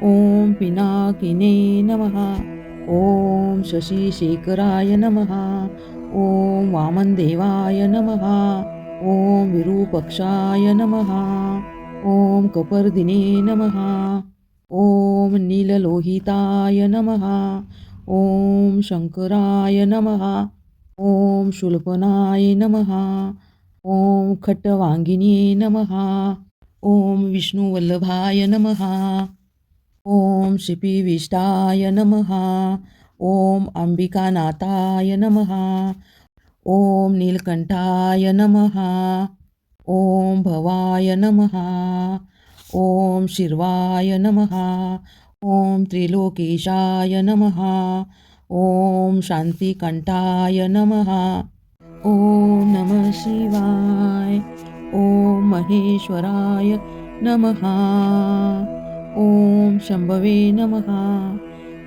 Speaker 1: ॐ पिनाकिने नमः। ॐ शशिशेखराय नमः। ॐ वामनदेवाय नमः। ॐ विरूपक्षाय नमः। ॐ कपर्दिने नमः। ॐ नीललोहिताय नमः। ॐ शंकराय नमः। ॐ शूलपनाय नमः। ॐ खट्टवांगिने नमः। ॐ विष्णुवल्लभाय नमः। ॐ श्रीपीविष्टाय नमः। ॐ अंबिकानाथाय नमः। ॐ नीलकंठाय नमः। ॐ भवाय नमः। ॐ शिर्वाय नमः। ॐ त्रिलोकेशाय नमः। ॐ शान्तिकंठाय नमः। ॐ नमः शिवाय। ॐ महेश्वराय नमः। ॐ शंभवे नमः।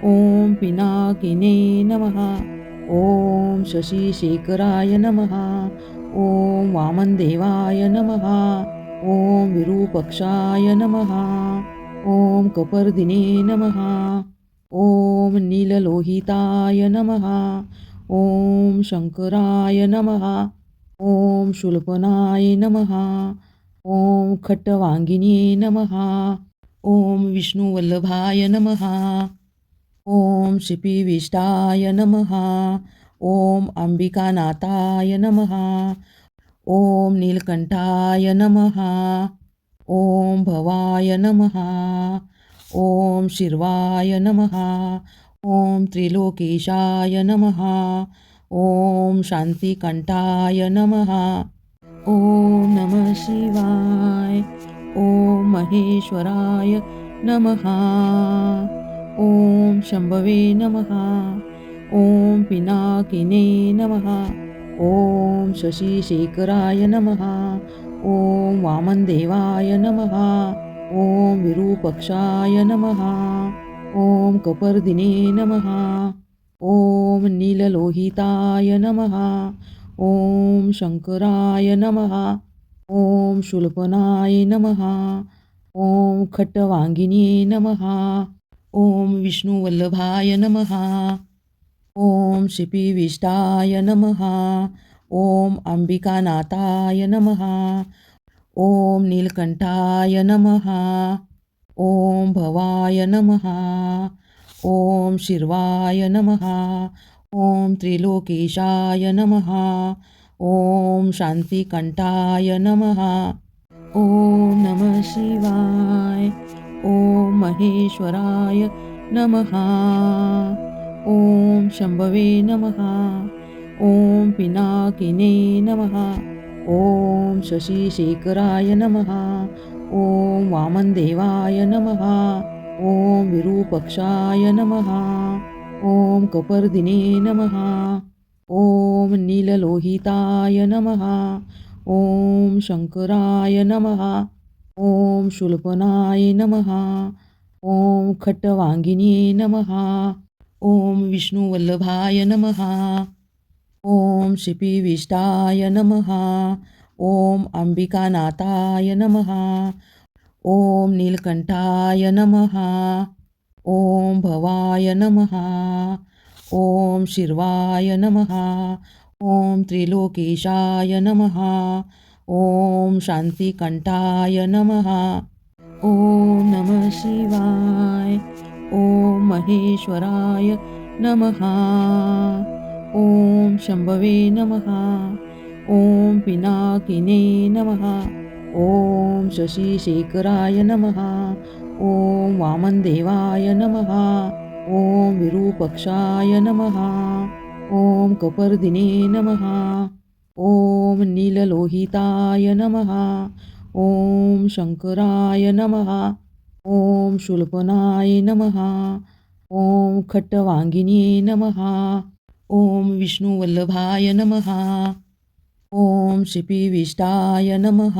Speaker 1: ॐ पिनाकिने नमः। ॐ शशिशेखराय नमः. ॐ वामनदेवाय नमः. ॐ विरूपक्षाय नमः. ॐ कपर्दिने नमः. ॐ नीललोहिताय नमः. ॐ शंकराय नमः. ॐ शूलपनाय नमः. ॐ खट्टवांगिने नमः. ॐ विष्णुवल्लभाय नमः. ॐ शिपिविष्टाय नमः. ॐ अंबिकानाथाय नमः. ॐ नीलकंठाय नमः. ॐ भवाय नमः. ॐ शिर्वाय नमः. ॐ त्रिलोकेशाय नमः. ॐ शांतिकंठाय नमः. ॐ नमः शिवाय. ॐ महेश्वराय नमः. ॐ शंभवे नमः. ॐ पिनाकिने नमः. ॐ शशिशेखराय नमः. ॐ वामनदेवाय नमः. ॐ विरूपक्षाय नमः. ॐ कपर्दिने नमः. ॐ नीललोहिताय नमः. ॐ शंकराय नमः. ॐ शूलपनाय नमः. ॐ खट्टवांगिने नमः. ॐ विष्णुवल्लभाय नमः. ॐ शिपिविष्टाय नमः. ॐ अंबिकानाथाय नमः. ॐ नीलकंठाय नमः. ॐ भवाय नमः. ॐ शिर्वाय नमः. ॐ त्रिलोकेशाय नमः. ॐ शांतिकंठाय नमः. ॐ नमः शिवाय. ॐ महेश्वराय नमः. ॐ शंभवे नमः. ॐ पिनाकिने नमः. ॐ शशिशेखराय नमः. ॐ वामनदेवाय नमः. ॐ विरूपक्षाय नमः. ॐ कपर्दिने नमः. ॐ नीललोहिताय नमः. ॐ शंकराय नमः. ॐ शूलपनाय नमः. ॐ खट्टवांगिने नमः. ॐ विष्णुवल्लभाय नमः. ॐ शिपिविष्टाय नमः. ॐ अंबिकानाथाय नमः. ॐ नीलकंठाय नमः. ॐ भवाय नमः. ॐ शिर्वाय नमः. ॐ त्रिलोकेशाय नमः. ॐ शांतिकंठाय नमः. ॐ नमः शिवाय. ॐ महेश्वराय नमः. ॐ शंभवे नमः. ॐ पिनाकिने नमः. ॐ शशिशेखराय नमः. ॐ वामनदेवाय नमः. ॐ विरूपक्षाय नमः. ॐ कपर्दिने नमः. ॐ नीललोहिताय नमः. ॐ शंकराय नमः. ॐ शूलपनाय नमः. ॐ खट्टवांगिने नमः. ॐ विष्णुवल्लभाय नमः. ॐ शिपिविष्टाय नमः.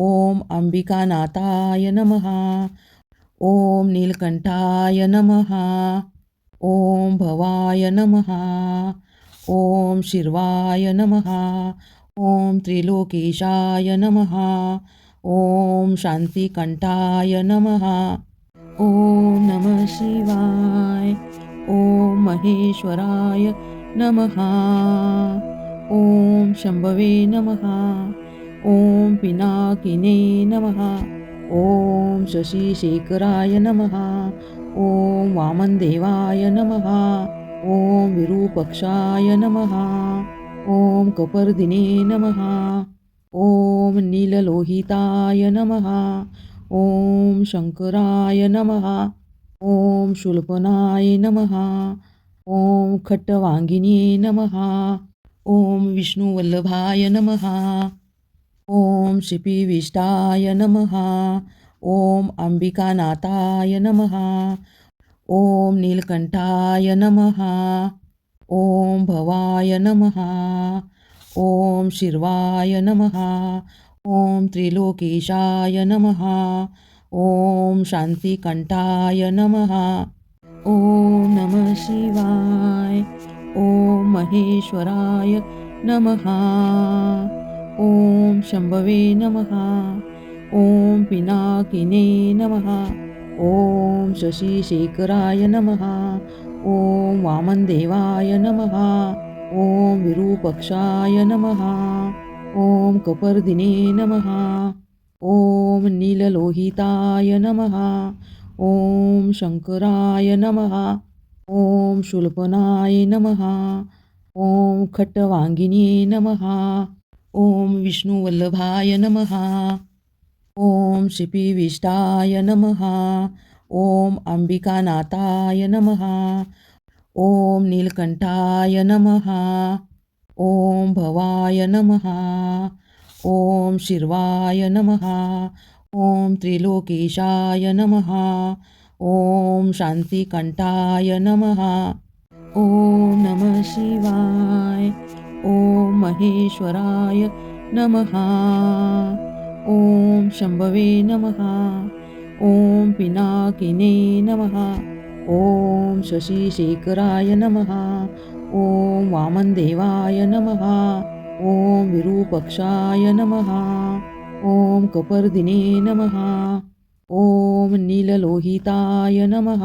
Speaker 1: ॐ अंबिकानाथाय नमः. ॐ नीलकंठाय नमः. ॐ भवाय नमः. ॐ शिर्वाय नमः. ॐ त्रिलोकेशाय नमः. ॐ शांतिकंठाय नमः. ॐ नमः शिवाय. ॐ महेश्वराय नमः. ॐ शंभवे नमः. ॐ पिनाकिने नमः. ॐ शशिशेखराय नमः. ॐ वामनदेवाय नमः. ॐ विरूपक्षाय नमः. ॐ कपर्दिने नमः. ॐ नीललोहिताय नमः. ॐ शंकराय नमः. ॐ शूलपनाय नमः. ॐ खट्टवांगिने नमः. ॐ विष्णुवल्लभाय नमः. ॐ शिपिविष्टाय नमः. ॐ अंबिकानाथाय नमः. ॐ नीलकंठाय नमः. ॐ भवाय नमः. ॐ शिर्वाय नमः. ॐ त्रिलोकेशाय नमः. ॐ शांतिकंठाय नमः. ॐ नमः शिवाय. ॐ महेश्वराय नमः। ॐ शम्भवे नमः। ॐ पिनाकिने नमः। ॐ शशिशेखराय नमः। ॐ वामनदेवाय नमः। ॐ विरूपक्षाय नमः। ॐ कपर्दिने नमः। ॐ नीललोहिताय नमः। ॐ शङ्कराय नमः। ॐ शूलपनाय नमः। ॐ खट्टवाङ्गिने नमः। ॐ विष्णुवल्लभाय नमः। ॐ शिपिविष्टाय नमः। ॐ अंबिकानाथाय नमः। ॐ नीलकण्ठाय नमः। ॐ भवाय नमः। ॐ शिर्वाय नमः। ॐ त्रिलोकेशाय नमः। ॐ शान्तिकण्ठाय नमः। ॐ नमः शिवाय। ॐ महेश्वराय नमः। ॐ शम्भवे नमः। ॐ पिनाकिने नमः। ॐ शशिशेखराय नमः। ॐ वामनदेवाय नमः। ॐ विरूपक्षाय नमः। ॐ कपर्दिने नमः। ॐ नीललोहिताय नमः।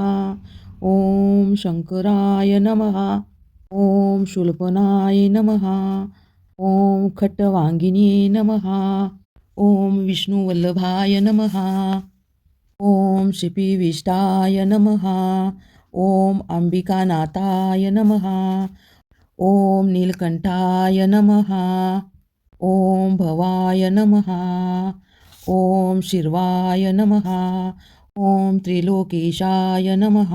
Speaker 1: ॐ शङ्कराय नमः। ॐ शूलपनाय नमः। ॐ खट्टवाङ्गिने नमः। ॐ विष्णुवल्लभाय नमः। ॐ शिपिविष्टाय नमः। ॐ अंबिकानाथाय नमः। ॐ नीलकण्ठाय नमः। ॐ भवाय नमः। ॐ शिर्वाय नमः। ॐ त्रिलोकेशाय नमः।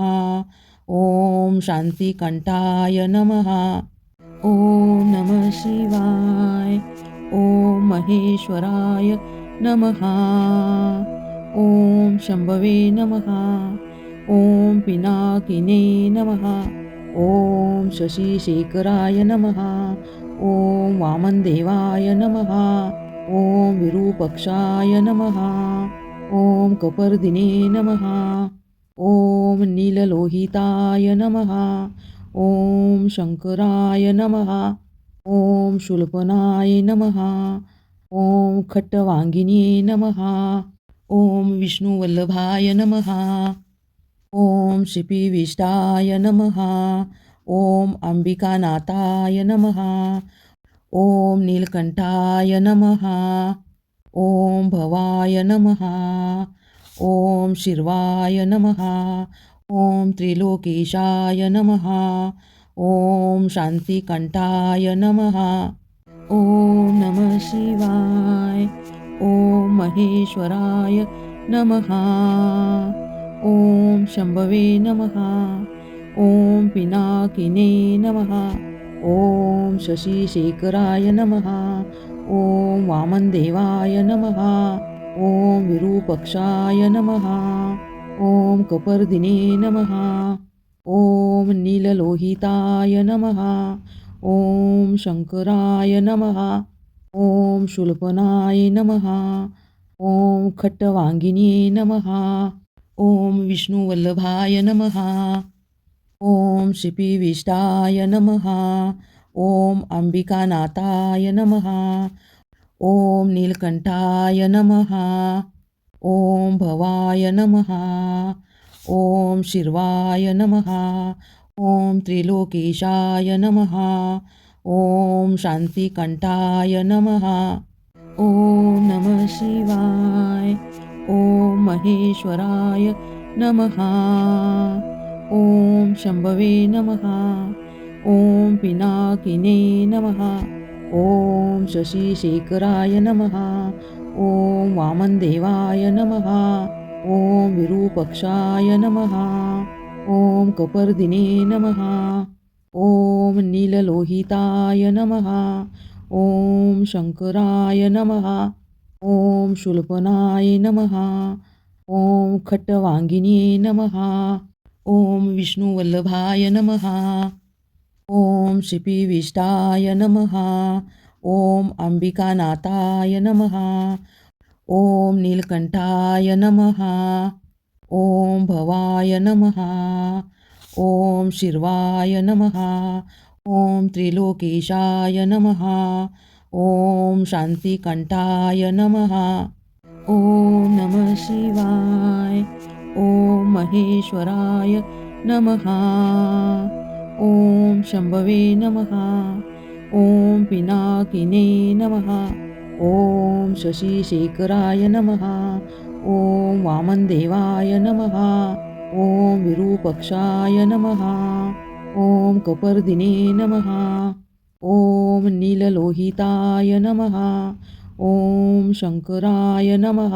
Speaker 1: ॐ शान्तिकण्ठाय नमः। ॐ नमः शिवाय। ॐ महेश्वराय नमः। ॐ शम्भवे नमः। ॐ पिनाकिने नमः। ॐ शशिशेखराय नमः। ॐ वामनदेवाय नमः। ॐ विरूपक्षाय नमः। ॐ कपर्दिने नमः। ॐ नीललोहिताय नमः। ॐ शङ्कराय नमः। ॐ शूलपनाय नमः। ॐ खट्टवाङ्गिने नमः। ॐ विष्णुवल्लभाय नमः। ॐ शिपिविष्टाय नमः। ॐ अंबिकानाथाय नमः। ॐ नीलकण्ठाय नमः। ॐ भवाय नमः। ॐ शिर्वाय नमः। ॐ त्रिलोकेशाय नमः। ॐ शान्तिकण्ठाय नमः। ॐ नमः शिवाय। ॐ महेश्वराय नमः। ॐ शम्भवे नमः। ॐ पिनाकिने नमः। ॐ शशिशेखराय नमः। ॐ वामनदेवाय नमः। ॐ विरूपक्षाय नमः। ॐ कपर्दिने नमः। ॐ नीललोहिताय नमः। ॐ शङ्कराय नमः। ॐ शूलपनाय नमः। ॐ खट्टवाङ्गिने नमः। ॐ विष्णुवल्लभाय नमः। ॐ शिपिविष्टाय नमः। ॐ अंबिकानाथाय नमः। ॐ नीलकण्ठाय नमः। ॐ भवाय नमः। ॐ शिर्वाय नमः। ॐ त्रिलोकेशाय नमः। ॐ शान्तिकण्ठाय नमः। ॐ नमः शिवाय। ॐ महेश्वराय नमः। ॐ शम्भवे नमः। ॐ पिनाकिने नमः। ॐ शशिशेखराय नमः। ॐ वामनदेवाय नमः। ॐ विरूपक्षाय नमः। ॐ कपर्दिने नमः। ॐ नीललोहिताय नमः। ॐ शङ्कराय नमः। ॐ शूलपनाय नमः। ॐ खट्टवाङ्गिने नमः। ॐ विष्णुवल्लभाय नमः। ॐ शिपिविष्टाय नमः। ॐ अंबिकानाथाय नमः। ॐ नीलकण्ठाय नमः। ॐ भवाय नमः। ॐ शिर्वाय नमः। ॐ त्रिलोकेशाय नमः। ॐ शान्तिकण्ठाय नमः। ॐ नमः शिवाय। ॐ महेश्वराय नमः। ॐ शंभवे नमः। ॐ पिनाकिने नमः। ॐ शशिशेखराय नमः। ॐ वामनदेवाय नमः। ॐ विरूपक्षाय नमः। ॐ कपर्दिने नमः। ॐ नीललोहिताय नमः। ॐ शंकराय नमः।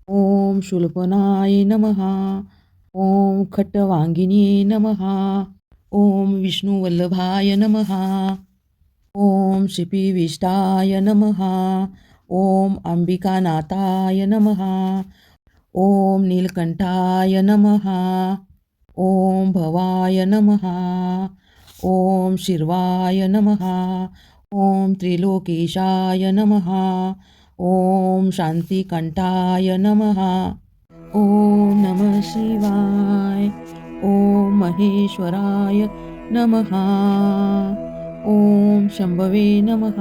Speaker 1: ॐ शूलपनाय नमः। ॐ खट्टवांगिने नमः। ॐ विष्णुवल्लभाय नमः। ॐ शिपिविष्टाय नमः। ॐ अंबिकानाथाय नमः। ॐ नीलकंठाय नमः। ॐ भवाय नमः। ॐ शिर्वाय नमः। ॐ त्रिलोकेशाय नमः। ॐ शान्तिकण्ठाय नमः। ॐ नमः शिवाय। ॐ महेश्वराय नमः। ॐ शंभवे नमः।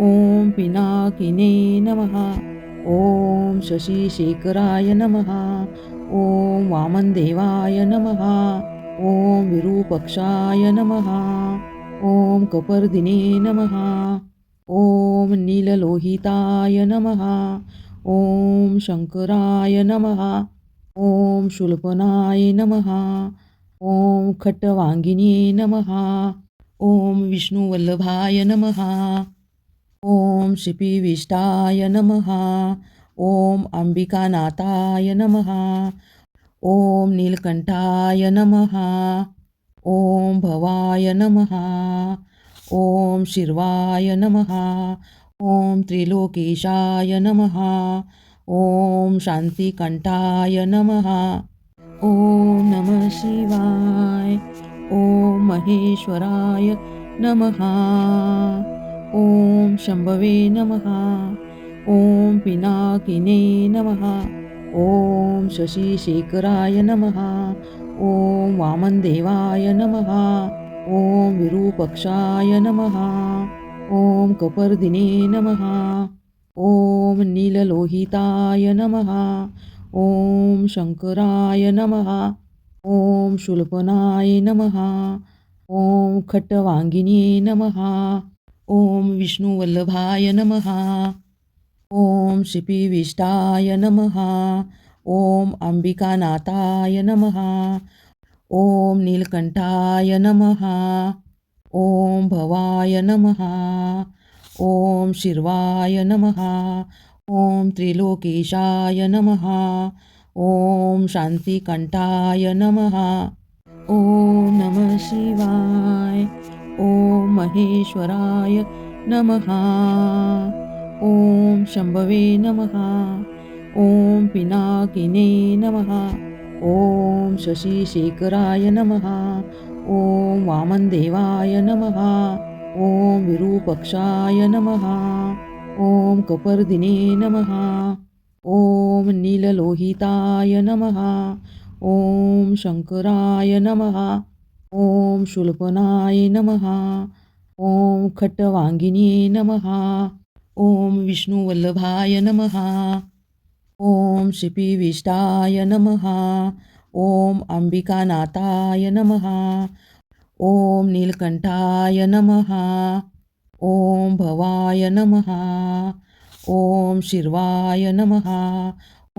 Speaker 1: ॐ पिनाकिने नमः। ॐ शशिशेखराय नमः। ॐ वामनदेवाय नमः। ॐ विरूपक्षाय नमः। ॐ कपर्दिने नमः। ॐ नीललोहिताय नमः। ॐ शंकराय नमः। ॐ शूलपनाय नमः। ॐ खट्टवांगिने नमः। ॐ विष्णुवल्लभाय नमः। ॐ शिपिविष्टाय नमः। ॐ अंबिकानाथाय नमः। ॐ नीलकंठाय नमः। ॐ भवाय नमः। ॐ शिर्वाय नमः। ॐ त्रिलोकेशाय नमः। ॐ शान्तिकण्ठाय नमः। ॐ नमः शिवाय। ॐ महेश्वराय नमः। ॐ शंभवे नमः। ॐ पिनाकिने नमः। ॐ शशिशेखराय नमः। ॐ वामनदेवाय नमः। ॐ विरूपक्षाय नमः। ॐ कपर्दिने नमः। ॐ नीललोहिताय नमः। ॐ शंकराय नमः। ॐ शूलपनाय नमः। ॐ खट्टवांगिने नमः। ॐ विष्णुवल्लभाय नमः। ॐ शिपिविष्टाय नमः। ॐ अंबिकानाथाय नमः। ॐ नीलकंठाय नमः। ॐ भवाय नमः। ॐ शिर्वाय नमः। ॐ त्रिलोकेशाय नमः। ॐ शान्तिकण्ठाय नमः। ॐ नमः शिवाय। ॐ महेश्वराय नमः। ॐ शंभवे नमः। ॐ पिनाकिने नमः। ॐ शशिशेखराय नमः। ॐ वामनदेवाय नमः। ॐ विरूपक्षाय नमः। ॐ कपर्दिने नमः। ॐ नीललोहिताय नमः। ॐ शंकराय नमः। ॐ शूलपनाय नमः। ॐ खट्टवांगिने नमः। ॐ विष्णुवल्लभाय नमः। ॐ शिपिविष्टाय नमः। ॐ अंबिकानाथाय नमः। ॐ नीलकंठाय नमः। ॐ भवाय नमः। ॐ शिर्वाय नमः।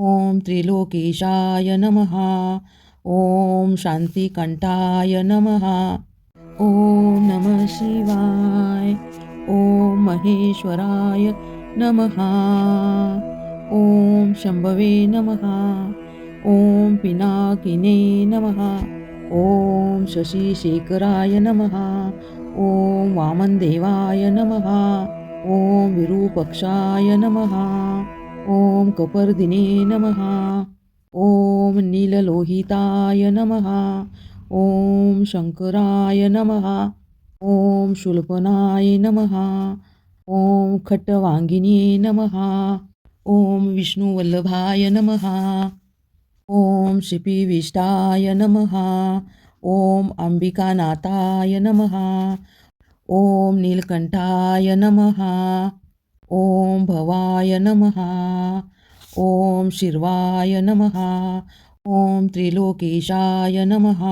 Speaker 1: ॐ त्रिलोकेशाय नमः। ॐ शान्तिकण्ठाय नमः। ॐ नमः शिवाय। ॐ महेश्वराय नमः। ॐ शंभवे नमः। ॐ पिनाकिने नमः। ॐ शशिशेखराय नमः। ॐ वामनदेवाय नमः। ॐ विरूपक्षाय नमः। ॐ कपर्दिने नमः। ॐ नीललोहिताय नमः। ॐ शंकराय नमः। ॐ शूलपनाय नमः। ॐ खट्टवांगिने नमः। ॐ विष्णुवल्लभाय नमः। ॐ शिपिविष्टाय नमः। ॐ अंबिकानाथाय नमः. ॐ नीलकंठाय नमः. ॐ भवाय नमः. ॐ शिर्वाय नमः. ॐ त्रिलोकेशाय नमः.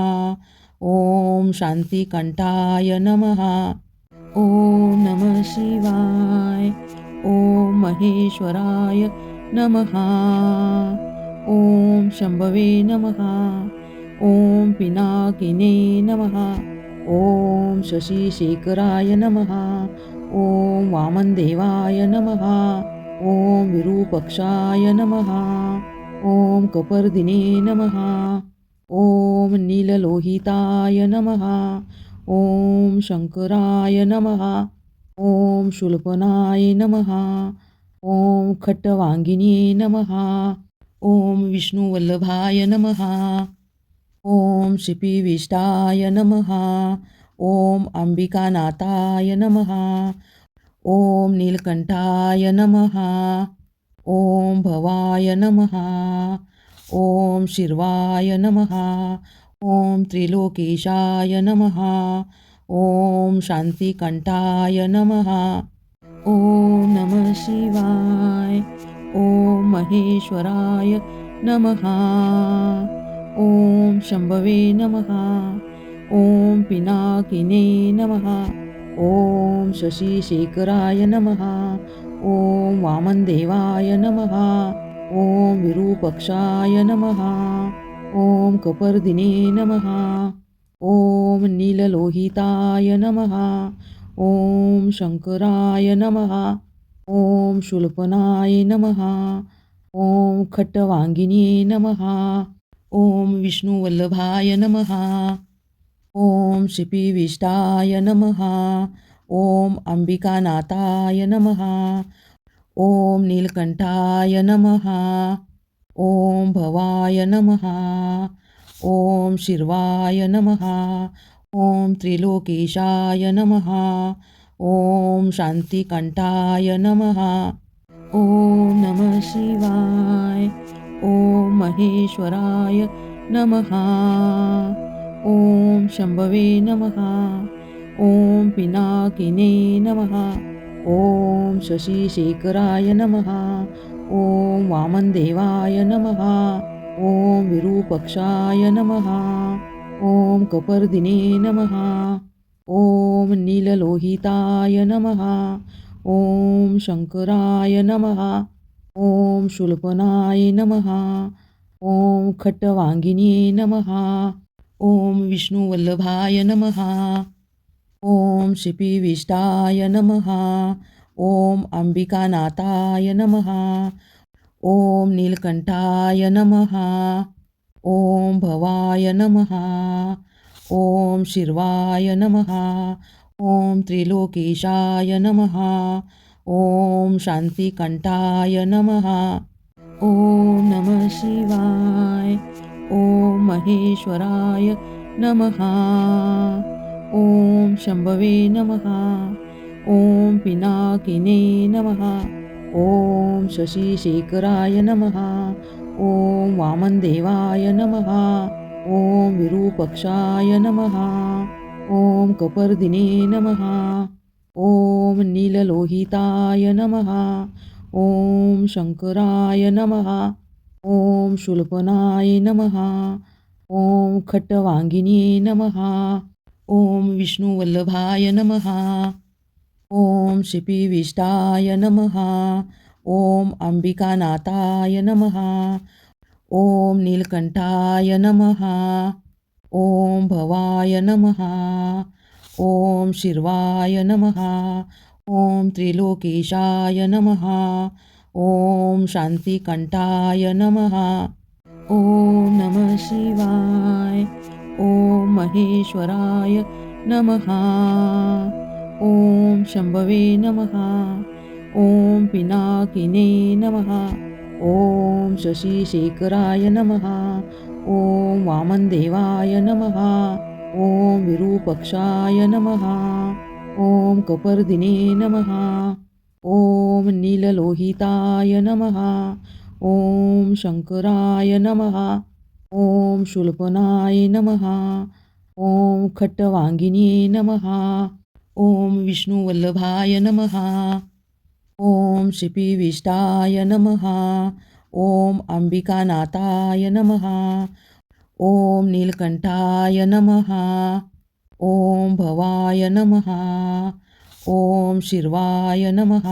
Speaker 1: ॐ शांतिकंठाय नमः. ॐ नमः शिवाय. ॐ महेश्वराय नमः. ॐ शंभवे नमः. ॐ पिनाकिने नमः. ॐ शशिशेखराय नमः. ॐ वामनदेवाय नमः. ॐ विरूपक्षाय नमः. ॐ कपर्दिने नमः. ॐ नीललोहिताय नमः. ॐ शंकराय नमः. ॐ शूलपनाय नमः. ॐ खट्टवांगिने नमः. ॐ विष्णुवल्लभाय नमः. ॐ शिपिविष्टाय नमः. ॐ अंबिकानाथाय नमः. ॐ नीलकंठाय नमः. ॐ भवाय नमः. ॐ शिर्वाय नमः. ॐ त्रिलोकेशाय नमः. ॐ शांतिकंठाय नमः. ॐ नमः शिवाय. ॐ महेश्वराय नमः. ॐ शंभवे नमः. ॐ पिनाकिने नमः. ॐ शशिशेखराय नमः. ॐ वामनदेवाय नमः. ॐ विरूपक्षाय नमः. ॐ कपर्दिने नमः. ॐ नीललोहिताय नमः. ॐ शंकराय नमः. ॐ शूलपनाय नमः. ॐ खट्टवांगिने नमः. ॐ विष्णुवल्लभाय नमः. ॐ शिपिविष्टाय नमः. ॐ अंबिकानाथाय नमः. ॐ नीलकंठाय नमः. ॐ भवाय नमः. ॐ शिर्वाय नमः. ॐ त्रिलोकेशाय नमः. ॐ शांतिकंठाय नमः. ॐ नमः शिवाय. ॐ महेश्वराय नमः. ॐ शंभवे नमः. ॐ पिनाकिने नमः. ॐ शशिशेखराय नमः. ॐ वामनदेवाय नमः. ॐ विरूपक्षाय नमः. ॐ कपर्दिने नमः. ॐ नीललोहिताय नमः. ॐ शंकराय नमः. ॐ शूलपनाय नमः. ॐ खट्टवांगिने नमः. ॐ विष्णुवल्लभाय नमः. ॐ शिपिविष्टाय नमः. ॐ अंबिकानाथाय नमः. ॐ नीलकंठाय नमः. ॐ भवाय नमः. ॐ शिर्वाय नमः. ॐ त्रिलोकेशाय नमः. ॐ शांतिकंठाय नमः. ॐ नमः शिवाय. ॐ महेश्वराय नमः. ॐ शंभवे नमः. ॐ पिनाकिने नमः. ॐ शशिशेखराय नमः. ॐ वामनदेवाय नमः. ॐ विरूपक्षाय नमः. ॐ कपर्दिने नमः. ॐ नीललोहिताय नमः. ॐ शंकराय नमः. ॐ शूलपनाय नमः. ॐ खट्टवांगिने नमः. ॐ विष्णुवल्लभाय नमः. ॐ शिपिविष्टाय नमः. ॐ अंबिकानाथाय नमः. ॐ नीलकंठाय नमः. ॐ भवाय नमः. ॐ शिर्वाय नमः. ॐ त्रिलोकेशाय नमः. ॐ शांतिकंठाय नमः. ॐ नमः शिवाय. ॐ महेश्वराय नमः. ॐ शंभवे नमः. ॐ पिनाकिने नमः. ॐ शशिशेखराय नमः. ॐ वामनदेवाय नमः. ॐ विरूपक्षाय नमः. ॐ कपर्दिने नमः. ॐ नीललोहिताय नमः. ॐ शंकराय नमः. ॐ शूलपनाय नमः. ॐ खट्टवाङ्गिन्ये नमः। ॐ विष्णुवल्लभाय नमः। ॐ श्रीपीविष्टाय नमः। ॐ अंबिकानाथाय नमः। ॐ नीलकंठाय नमः। ॐ भवाय नमः। ॐ शिर्वाय नमः।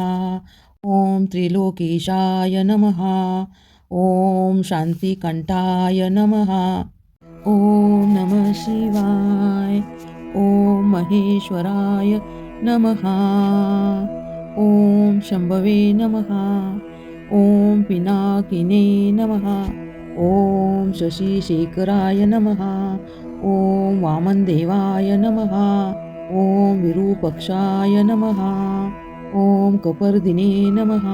Speaker 1: ॐ त्रिलोकेशाय नमः। ॐ शान्तिकंठाय नमः। ॐ नमः शिवाय। ॐ महेश्वराय नमः। ॐ शंभवे नमः। ॐ पिनाकिने नमः। ॐ शशिशेखराय नमः। ॐ वामनदेवाय नमः। ॐ विरूपक्षाय नमः। ॐ कपर्दिने नमः।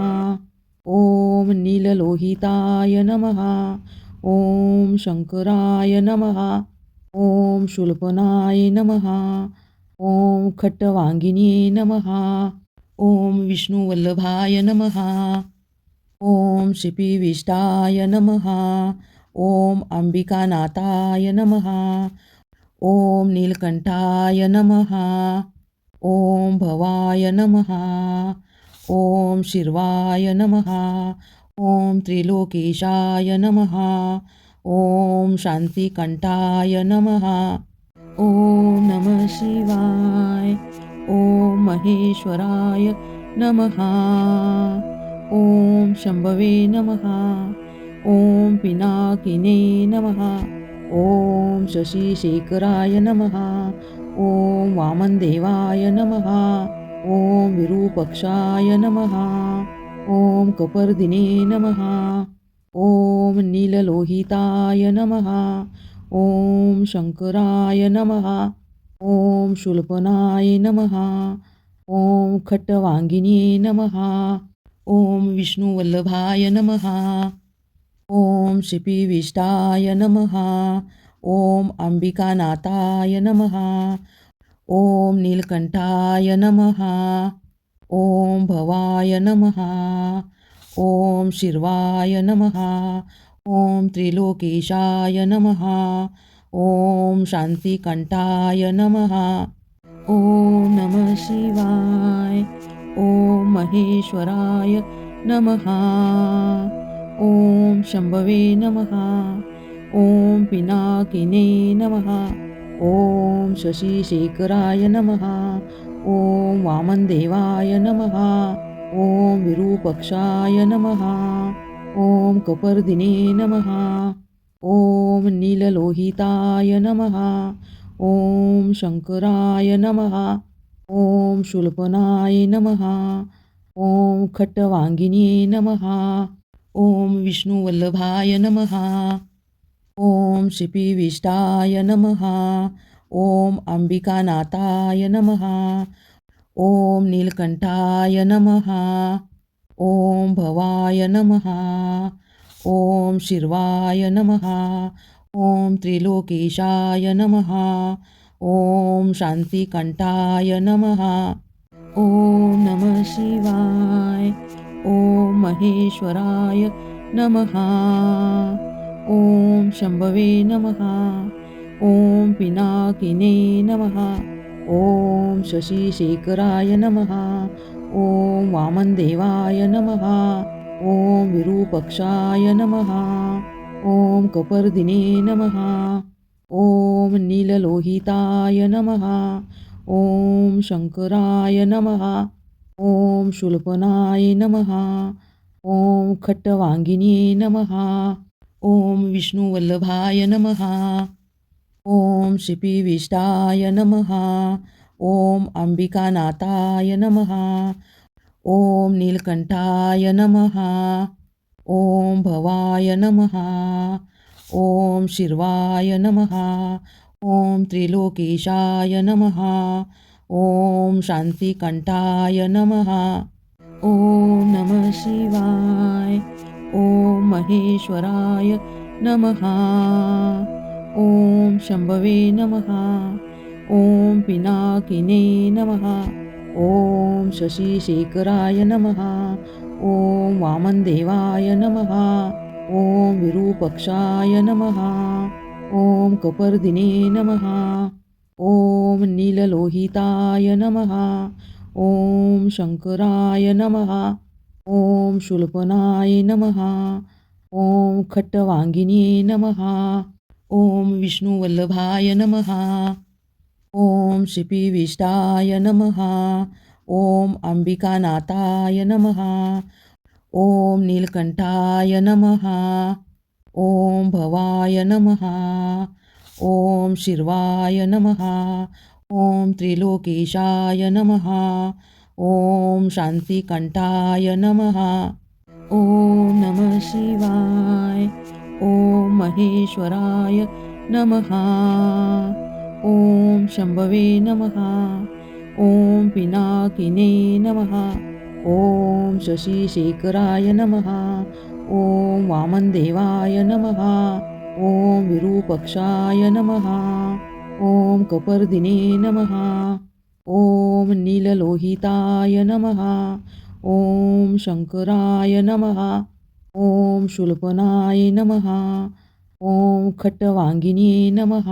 Speaker 1: ॐ नीललोहिताय नमः। ॐ शंकराय नमः। ॐ शूलपनाय नमः। ॐ खट्टवाङ्गिन्ये नमः। ॐ विष्णुवल्लभाय नमः। ॐ श्रीपीविष्टाय नमः। ॐ अंबिकानाथाय नमः। ॐ नीलकंठाय नमः। ॐ भवाय नमः। ॐ शिर्वाय नमः। ॐ त्रिलोकेशाय नमः। ॐ शान्तिकंठाय नमः। ॐ नमः शिवाय। ॐ महेश्वराय नमः। ॐ शंभवे नमः। ॐ पिनाकिने नमः। ॐ शशिशेखराय नमः। ॐ वामनदेवाय नमः। ॐ विरूपक्षाय नमः। ॐ कपर्दिने नमः। ॐ नीललोहिताय नमः। ॐ शंकराय नमः। ॐ शूलपनाय नमः। ॐ खट्टवाङ्गिन्ये नमः। ॐ विष्णुवल्लभाय नमः। ॐ श्रीपीविष्टाय नमः। ॐ अंबिकानाथाय नमः। ॐ नीलकंठाय नमः। ॐ भवाय नमः। ॐ शिर्वाय नमः। ॐ त्रिलोकेशाय नमः। ॐ शान्तिकंठाय नमः। ॐ नमः शिवाय। ॐ महेश्वराय नमः। ॐ शंभवे नमः। ॐ पिनाकिने नमः। ॐ शशिशेखराय नमः। ॐ वामनदेवाय नमः। ॐ विरूपक्षाय नमः। ॐ कपर्दिने नमः। ॐ नीललोहिताय नमः। ॐ शंकराय नमः। ॐ शूलपनाय नमः। ॐ खट्टवाङ्गिन्ये नमः। ॐ विष्णुवल्लभाय नमः। ॐ श्रीपीविष्टाय नमः। ॐ अंबिकानाथाय नमः। ॐ नीलकंठाय नमः। ॐ भवाय नमः। ॐ शिर्वाय नमः। ॐ त्रिलोकेशाय नमः। ॐ शान्तिकंठाय नमः। ॐ नमः शिवाय। ॐ महेश्वराय नमः। ॐ शंभवे नमः। ॐ पिनाकिने नमः। ॐ शशिशेखराय नमः। ॐ वामनदेवाय नमः। ॐ विरूपक्षाय नमः। ॐ कपर्दिने नमः। ॐ नीललोहिताय नमः। ॐ शंकराय नमः। ॐ शूलपनाय नमः। ॐ खट्टवाङ्गिन्ये नमः। ॐ विष्णुवल्लभाय नमः। ॐ श्रीपीविष्टाय नमः। ॐ अंबिकानाथाय नमः। ॐ नीलकंठाय नमः। ॐ भवाय नमः। ॐ शिर्वाय नमः। ॐ त्रिलोकेशाय नमः। ॐ शान्तिकंठाय नमः। ॐ नमः शिवाय। ॐ महेश्वराय नमः। ॐ शंभवे नमः। ॐ पिनाकिने नमः। ॐ शशिशेखराय नमः। ॐ वामनदेवाय नमः। ॐ विरूपक्षाय नमः। ॐ कपर्दिने नमः। ॐ नीललोहिताय नमः। ॐ शंकराय नमः। ॐ शूलपनाय नमः। ॐ खट्टवांगिने नमः। ॐ विष्णुवल्लभाय नमः। ॐ श्रीपीविष्टाय नमः। ॐ अंबिकानाथाय नमः। ॐ नीलकंठाय नमः। ॐ भवाय नमः। ॐ शिर्वाय नमः। ॐ त्रिलोकेशाय नमः। ॐ शान्तिकंठाय नमः। ॐ नमः शिवाय। ॐ महेश्वराय नमः। ॐ शंभवे नमः। ॐ पिनाकिने नमः। ॐ शशिशेखराय नमः। ॐ वामनदेवाय नमः। ॐ विरूपक्षाय नमः। ॐ कपर्दिने नमः। ॐ नीललोहिताय नमः। ॐ शंकराय नमः। ॐ शूलपनाय नमः। ॐ खट्टवांगिने नमः।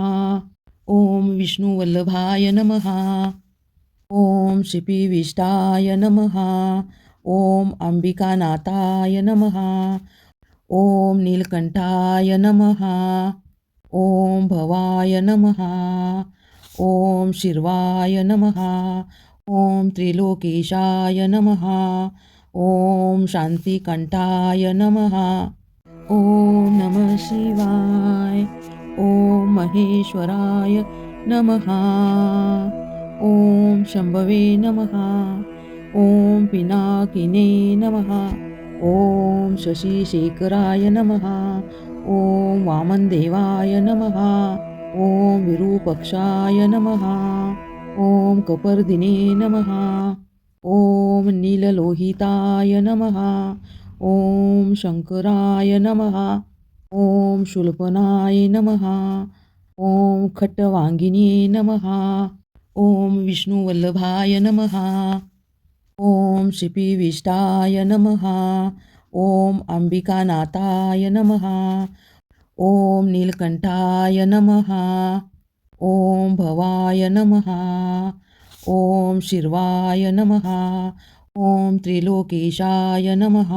Speaker 1: ॐ विष्णुवल्लभाय नमः। ॐ श्रीपीविष्टाय नमः। ॐ अंबिकानाथाय नमः। ॐ नीलकंठाय नमः। ॐ भवाय नमः। ॐ शिर्वाय नमः। ॐ त्रिलोकेशाय नमः। ॐ शान्तिकंठाय नमः। ॐ नमः शिवाय। ॐ महेश्वराय नमः। ॐ शंभवे नमः। ॐ पिनाकिने नमः। ॐ शशिशेखराय नमः। ॐ वामनदेवाय नमः। ॐ विरूपक्षाय नमः। ॐ कपर्दिने नमः। ॐ नीललोहिताय नमः। ॐ शंकराय नमः। ॐ शूलपनाय नमः। ॐ खट्टवांगिने नमः। ॐ विष्णुवल्लभाय नमः। ॐ श्रीपीविष्टाय नमः। ॐ अंबिकानाथाय नमः। ॐ नीलकंठाय नमः। ॐ भवाय नमः। ॐ शिर्वाय नमः। ॐ त्रिलोकेशाय नमः।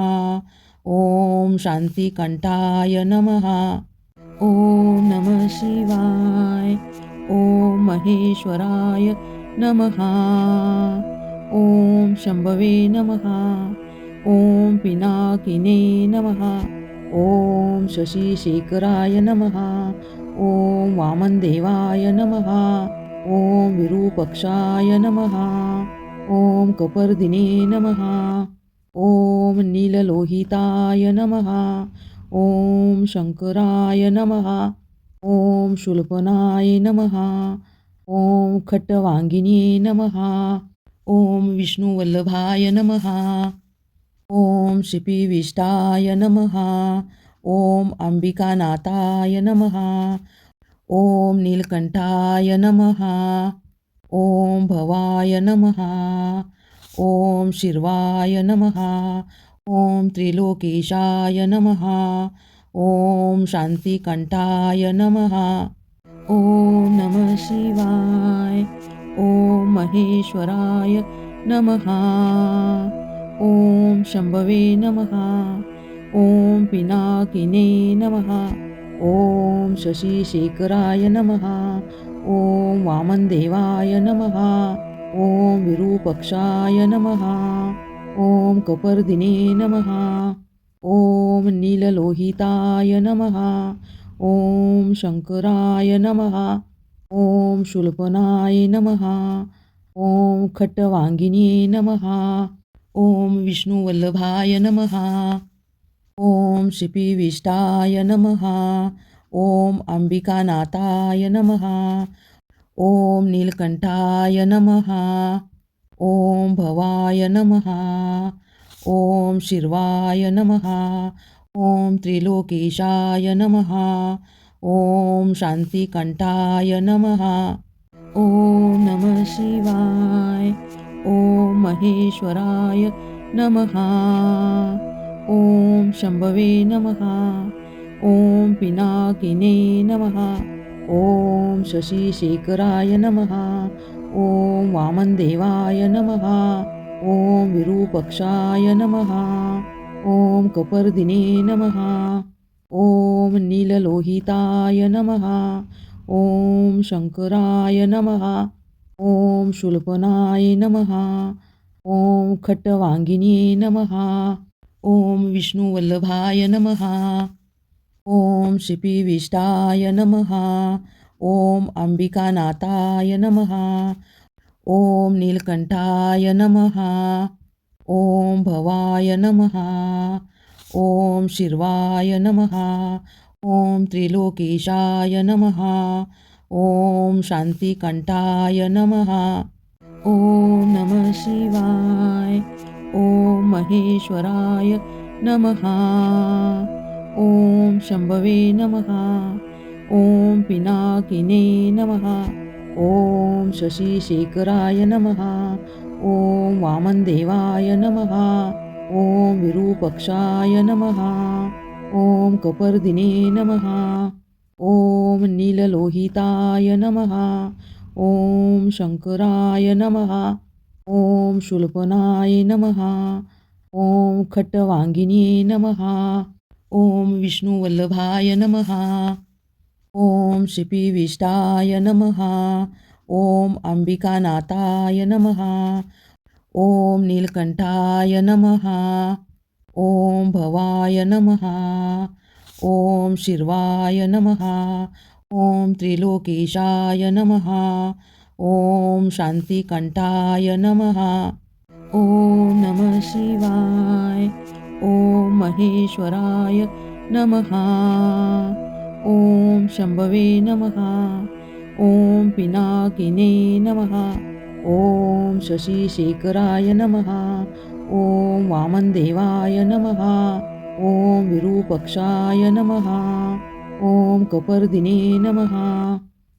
Speaker 1: ॐ शान्तिकंठाय नमः। ॐ नमः शिवाय। ॐ महेश्वराय नमः। ॐ शंभवे नमः। ॐ पिनाकिने नमः। ॐ शशिशेखराय नमः। ॐ वामनदेवाय नमः। ॐ विरूपक्षाय नमः। ॐ कपर्दिने नमः। ॐ नीललोहिताय नमः। ॐ शंकराय नमः। ॐ शूलपनाय नमः। ॐ खट्टवांगिने नमः। ॐ विष्णुवल्लभाय नमः। ॐ श्रीपीविष्टाय नमः। ॐ अंबिकानाथाय नमः। ॐ नीलकंठाय नमः। ॐ भवाय नमः। ॐ शिर्वाय नमः। ॐ त्रिलोकेशाय नमः। ॐ शान्तिकंठाय नमः। ॐ नमः शिवाय। ॐ महेश्वराय नमः। ॐ शंभवे नमः। ॐ पिनाकिने नमः। ॐ शशिशेखराय नमः। ॐ वामनदेवाय नमः। ॐ विरूपक्षाय नमः। ॐ कपर्दिने नमः। ॐ नीललोहिताय नमः। ॐ शंकराय नमः। ॐ शूलपनाय नमः। ॐ खट्टवांगिने नमः। ॐ विष्णुवल्लभाय नमः। ॐ श्रीपीविष्टाय नमः। ॐ अंबिकानाथाय नमः। ॐ नीलकंठाय नमः। ॐ भवाय नमः। ॐ शिर्वाय नमः। ॐ त्रिलोकेशाय नमः। ॐ शान्तिकंठाय नमः। ॐ नमः शिवाय। ॐ महेश्वराय नमः। ॐ शंभवे नमः। ॐ पिनाकिने नमः. ॐ शशिशेखराय नमः. ॐ वामनदेवाय नमः. ॐ विरूपक्षाय नमः. ॐ कपर्दिने नमः. ॐ नीललोहिताय नमः. ॐ शंकराय नमः. ॐ शूलपनाय नमः. ॐ खट्टवांगिने नमः. ॐ विष्णुवल्लभाय नमः. ॐ शिपिविष्टाय नमः. ॐ अंबिकानाथाय नमः. ॐ नीलकंठाय नमः. ॐ भवाय नमः. ॐ शिर्वाय नमः. ॐ त्रिलोकेशाय नमः. ॐ शान्तिकंठाय नमः. ॐ नमः शिवाय. ॐ महेश्वराय नमः. ॐ शंभवे नमः. ॐ पिनाकिने नमः. ॐ शशिशेखराय नमः. ॐ वामनदेवाय नमः. ॐ विरूपक्षाय नमः. ॐ कपर्दिने नमः. ॐ नीललोहिताय नमः. ॐ शंकराय नमः. ॐ शूलपनाय नमः. ॐ खट्टवांगिने नमः. ॐ विष्णुवल्लभाय नमः. ॐ शिपिविष्टाय नमः. ॐ अंबिकानाथाय नमः. ॐ नीलकंठाय नमः. ॐ भवाय नमः. ॐ शिर्वाय नमः. ॐ त्रिलोकेशाय नमः. ॐ शान्तिकंठाय नमः. ॐ नमः शिवाय. ॐ महेश्वराय नमः. ॐ शंभवे नमः. ॐ पिनाकिने नमः. ॐ शशिशेखराय नमः. ॐ वामनदेवाय नमः. ॐ विरूपक्षाय नमः. ॐ कपर्दिने नमः.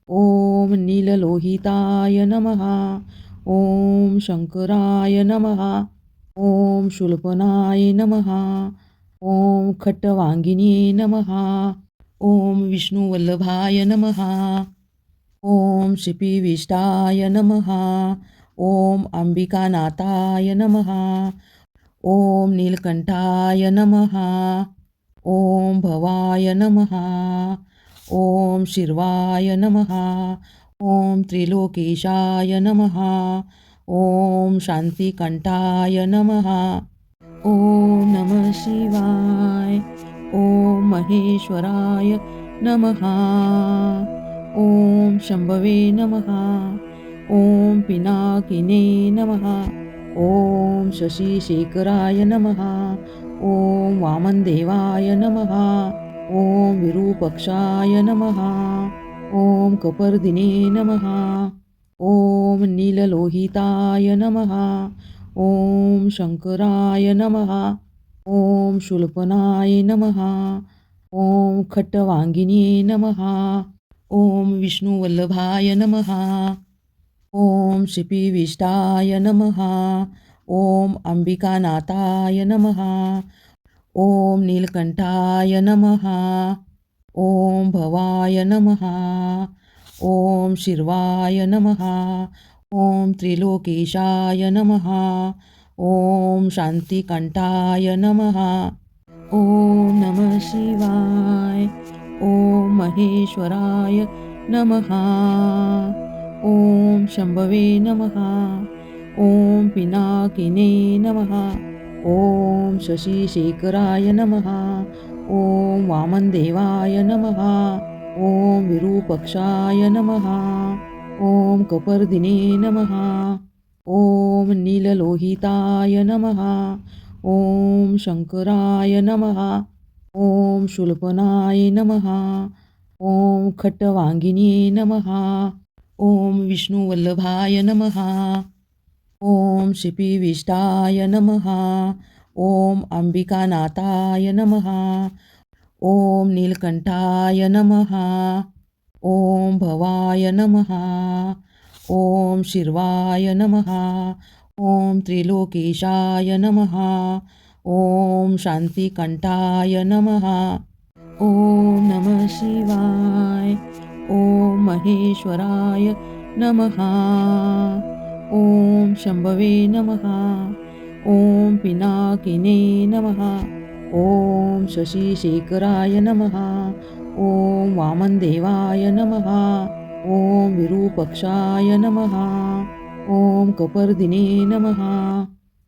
Speaker 1: ॐ नीललोहिताय नमः. ॐ शंकराय नमः. ॐ शूलपनाय नमः. ॐ खट्टवांगिने नमः. ॐ विष्णुवल्लभाय नमः. ॐ शिपिविष्टाय नमः. ॐ अंबिकानाथाय नमः. ॐ नीलकंठाय नमः. ॐ भवाय नमः. ॐ शिर्वाय नमः. ॐ त्रिलोकेशाय नमः. ॐ शान्तिकंठाय नमः. ॐ नमः शिवाय. ॐ महेश्वराय नमः. ॐ शंभवे नमः. ॐ पिनाकिने नमः. ॐ शशिशेखराय नमः. ॐ वामनदेवाय नमः. ॐ विरूपक्षाय नमः. ॐ कपर्दिने नमः. ॐ नीललोहिताय नमः. ॐ शंकराय नमः. ॐ शूलपनाय नमः. ॐ खट्टवांगिने नमः. ॐ विष्णुवल्लभाय नमः. ॐ शिपिविष्टाय नमः. ॐ अंबिकानाथाय नमः. ॐ नीलकंठाय नमः. ॐ भवाय नमः. ॐ शिर्वाय नमः. ॐ त्रिलोकेशाय नमः. ॐ शान्तिकंठाय नमः. ॐ नमः शिवाय. ॐ महेश्वराय नमः. ॐ शंभवे नमः. ॐ पिनाकिने नमः. ॐ शशिशेखराय नमः. ॐ वामनदेवाय नमः. ॐ विरूपक्षाय नमः. ॐ कपर्दिने नमः. ॐ नीललोहिताय नमः. ॐ शंकराय नमः. ॐ शूलपनाय नमः. ॐ खट्टवांगिने नमः. ॐ विष्णुवल्लभाय नमः. ॐ शिपिविष्टाय नमः. ॐ अंबिकानाथाय नमः. ॐ नीलकंठाय नमः. ॐ भवाय नमः. ॐ शिर्वाय नमः. ॐ त्रिलोकेशाय नमः. ॐ शान्तिकंठाय नमः. ॐ नमः शिवाय. ओम महेश्वराय नमः. ओम शंभवे नमः. ओम पिनाकिने नमः. ओम शशिशेखराय नमः. ओम वामनदेवाय नमः. ओम विरूपक्षाय नमः. ओम कपर्दिने नमः.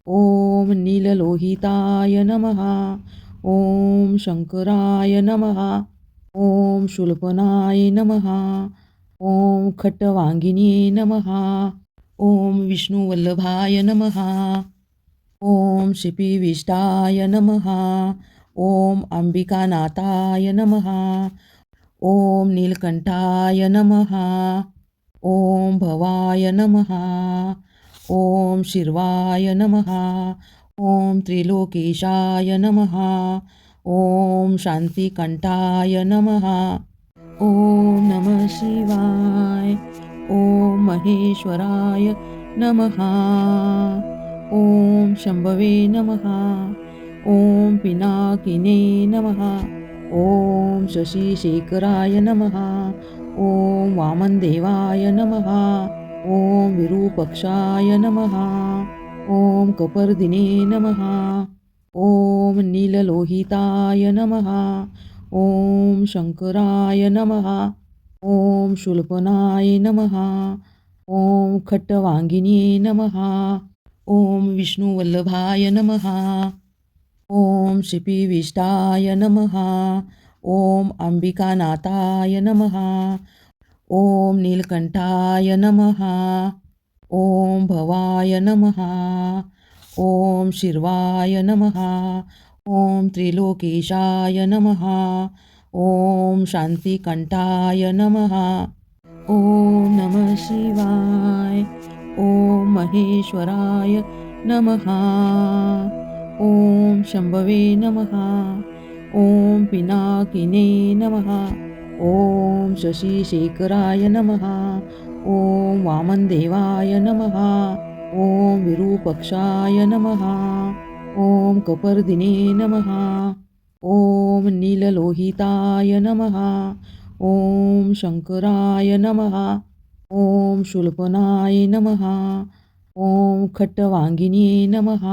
Speaker 1: ओम नीललोहिताय नमः. ओम शंकराय नमः. ओम शूलपनाय नमः. ओम खट्टवांगिने नमः. ओम विष्णुवल्लभाय नमः. ओम शिपिविष्टाय नमः. ओम अंबिकानाथाय नमः. ओम नीलकंठाय नमः. ओम भवाय नमः. ओम शिर्वाय नमः. ओम त्रिलोकेशाय नमः. ओम शांतिकंठाय नमः. ओम नमः शिवाय. ओम महेश्वराय नमः. ओम शंभवे नमः. ओम पिनाकिने नमः. ओम शशिशेखराय नमः. ओम वामनदेवाय नमः. ओम विरूपक्षाय नमः. ओम कपर्दिने नमः. ओम नीललोहिताय नमः. ओम शंकराय नमः. ओम शूलपनाय नमः. ओम खट्टवांगिने नमः. ओम विष्णुवल्लभाय नमः. ओम शिपिविष्टाय नमः. ओम अंबिकानाथाय नमः. ओम नीलकंठाय नमः. ओम भवाय नमः. ओम शिर्वाय नमः. ओम त्रिलोकेशाय नमः. ओम शांतिकंठाय नमः. ओम नमः शिवाय. ओम महेश्वराय नमः. ओम शंभवे नमः. ओम पिनाकिने नमः. ओम शशिशेखराय नमः. ओम वामनदेवाय नमः. ओम विरूपक्षाय नमः. ओम कपर्दिने नमः. ओम नीललोहिताय नमः. ओम शंकराय नमः. ओम शूलपनाय नमः. ओम खट्टवांगिने नमः.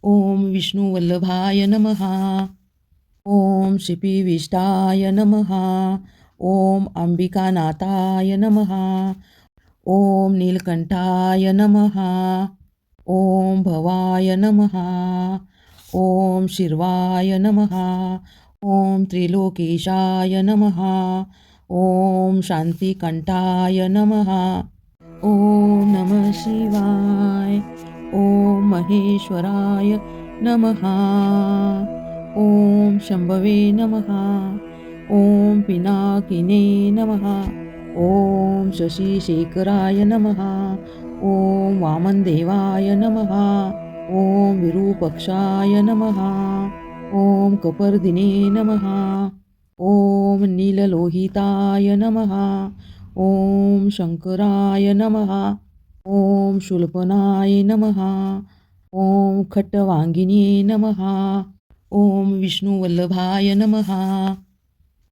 Speaker 1: ओम विष्णुवल्लभाय नमः. ओम शिपिविष्टाय नमः. ओम अंबिकानाथाय नमः. ओम नीलकंठाय नमः. ओम भवाय नमः. ओम शिर्वाय नमः. ओम त्रिलोकेशाय नमः. ओम शांतिकंठाय नमः. ओम नमः शिवाय. ओम महेश्वराय नमः. ओम शंभवे नमः. ओम पिनाकिने नमः. ओम शशिशेखराय नमः. ओम वामनदेवाय नमः. ओम विरूपक्षाय नमः. ओम कपर्दिने नमः. ओम नीललोहिताय नमः. ओम शंकराय नमः. ओम शूलपनाय नमः. ओम खट्टवांगिने नमः. ओम विष्णुवल्लभाय नमः.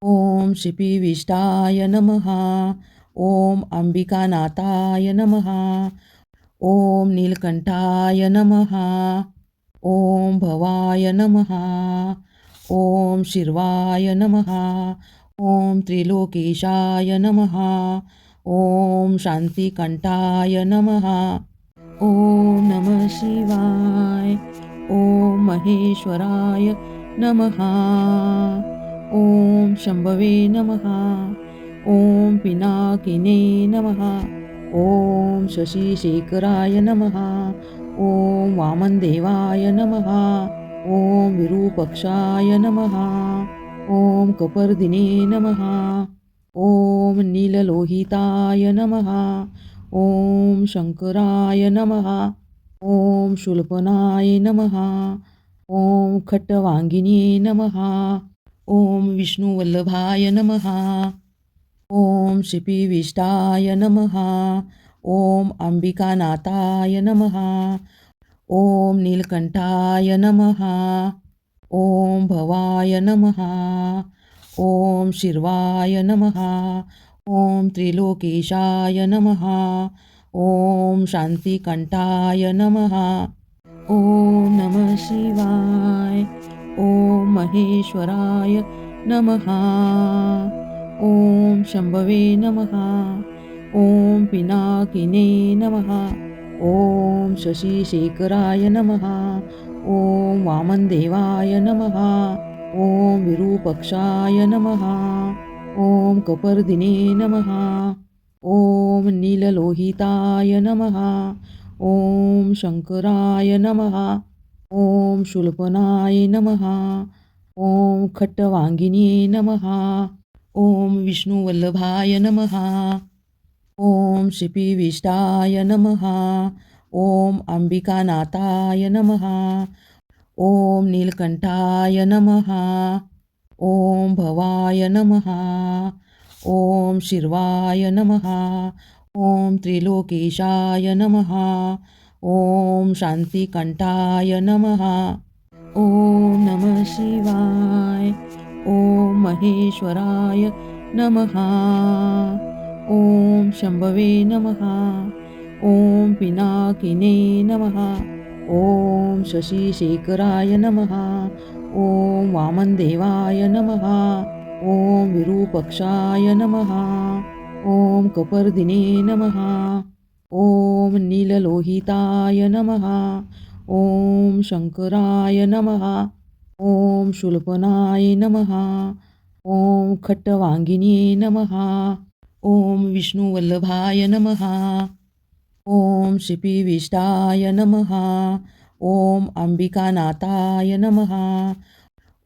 Speaker 1: ओम शिपिविष्टाय नमः. ओम अंबिकानाथाय नमः. ओम नीलकंठाय नमः. ओम भवाय नमः. ओम शिर्वाय नमः. ओम त्रिलोकेशाय नमः. ओम शांतिकंठाय नमः. ओम नमः शिवाय. ओम महेश्वराय नमः. ओम शंभवे नमः. ओम पिनाकिने नमः. ओम शशिशेखराय नमः. ओम वामनदेवाय नमः. ओम विरूपक्षाय नमः. ओम कपर्दिने नमः. ओम नीललोहिताय नमः. ओम शंकराय नमः. ओम शूलपनाय नमः. ओम खट्टवांगिने नमः. ओम विष्णुवल्लभाय नमः. ओम शिपिविष्टाय नमः. ओम अंबिकानाथाय नमः. ओम नीलकंठाय नमः. ओम भवाय नमः. ॐ शिर्वाय नमः. ॐ त्रिलोकेशाय नमः. ॐ शान्तिकण्ठाय नमः. ॐ नमः शिवाय. ॐ महेश्वराय नमः. ॐ शंभवे नमः. ॐ पिनाकिने नमः. ॐ शशिशेखराय नमः. ॐ वामनदेवाय नमः. ॐ विरूपक्षाय नमः. ॐ कपर्दिने नमः. ॐ नीललोहिताय नमः. ॐ शंकराय नमः. ॐ शूलपनाय नमः. ॐ खट्टवांगिने नमः. ॐ विष्णुवल्लभाय नमः. ॐ शिपिविष्टाय नमः. ॐ अंबिकानाथाय नमः. ॐ नीलकंठाय नमः. ॐ भवाय नमः. ॐ शिर्वाय नमः. ॐ त्रिलोकेशाय नमः. ॐ शान्तिकण्ठाय नमः. ॐ नमः शिवाय. ॐ महेश्वराय नमः. ॐ शंभवे नमः. ॐ पिनाकिने नमः. ॐ शशिशेखराय नमः. ॐ वामनदेवाय नमः. ॐ विरूपक्षाय नमः. ॐ कपर्दिने नमः. ॐ नीललोहिताय नमः. ॐ शंकराय नमः. ॐ शूलपनाय नमः. ॐ खट्टवांगिने नमः. ॐ विष्णुवल्लभाय नमः. ॐ शिपिविष्टाय नमः. ॐ अंबिकानाथाय नमः.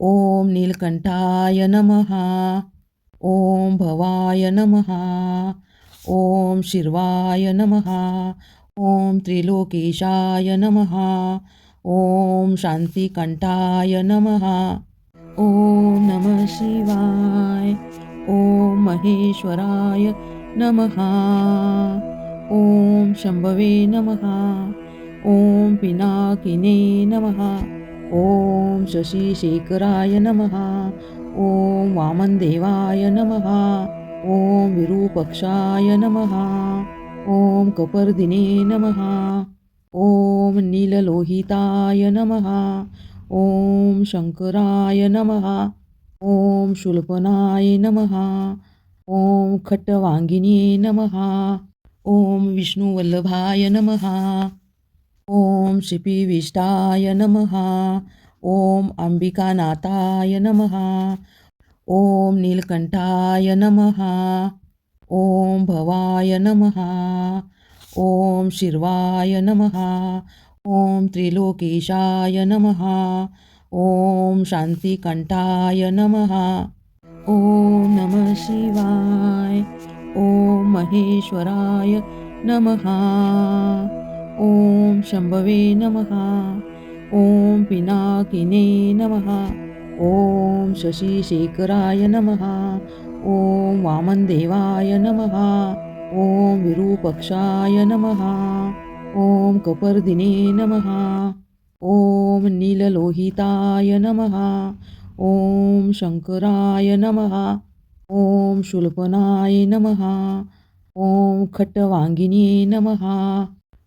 Speaker 1: ॐ नीलकंठाय नमः. ॐ भवाय नमः. ॐ शिर्वाय नमः. ॐ त्रिलोकेशाय नमः. ॐ शान्तिकण्ठाय नमः. ॐ नमः शिवाय. ॐ महेश्वराय नमः. ॐ शंभवे नमः. ॐ पिनाकिने नमः. ॐ शशिशेखराय नमः. ॐ वामनदेवाय नमः. ॐ विरूपक्षाय नमः. ॐ कपर्दिने नमः. ॐ नीललोहिताय नमः. ॐ शंकराय नमः. ॐ शूलपनाय नमः. ॐ खट्टवांगिने नमः. ॐ विष्णुवल्लभाय नमः. ॐ शिपिविष्टाय नमः. ॐ अंबिकानाथाय नमः. ॐ नीलकंठाय नमः. ॐ भवाय नमः. ॐ शिर्वाय नमः. ॐ त्रिलोकेशाय नमः. ॐ शान्तिकण्ठाय नमः. ॐ नमः शिवाय. ॐ महेश्वराय नमः. ॐ शंभवे नमः. ॐ पिनाकिने नमः. ॐ शशिशेखराय नमः. ॐ वामनदेवाय नमः. ॐ विरूपक्षाय नमः. ॐ कपर्दिने नमः. ॐ नीललोहिताय नमः. ॐ शंकराय नमः. ॐ शूलपनाय नमः. ॐ खट्टवांगिने नमः.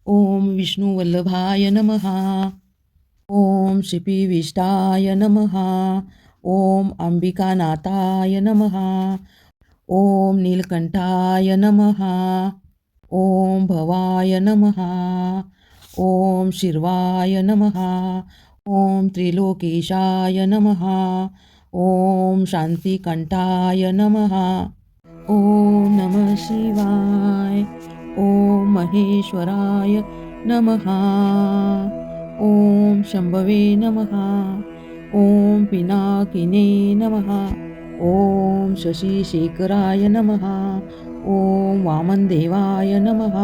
Speaker 1: ॐ विष्णुवल्लभाय नमः. ॐ शिपिविष्टाय नमः. ॐ अंबिकानाथाय नमः. ॐ नीलकंठाय नमः. ॐ भवाय नमः. ॐ शिर्वाय नमः. ॐ त्रिलोकेशाय नमः. ॐ शान्तिकण्ठाय नमः. ॐ नमः शिवाय. ॐ महेश्वराय नमः. ॐ शंभवे नमः. ॐ पिनाकिने नमः. ॐ शशिशेखराय नमः. ॐ वामनदेवाय नमः.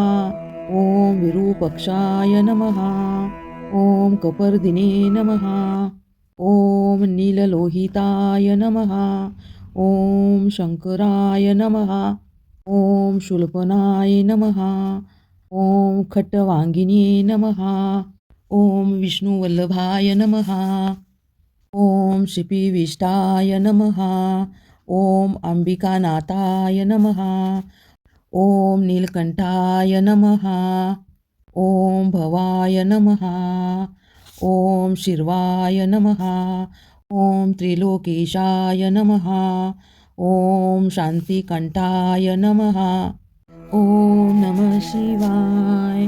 Speaker 1: ॐ विरूपक्षाय नमः. ॐ कपर्दिने नमः. ॐ नीललोहिताय नमः. ॐ शंकराय नमः. ॐ शूलपनाय नमः. ॐ खट्टवांगिने नमः. ॐ विष्णुवल्लभाय नमः. ॐ शिपिविष्टाय नमः. ॐ अंबिकानाथाय नमः. ॐ नीलकंठाय नमः. ॐ भवाय नमः. ॐ शिर्वाय नमः. ॐ त्रिलोकेशाय नमः. ॐ शांतिकंठाय नमः. ॐ नमः शिवाय.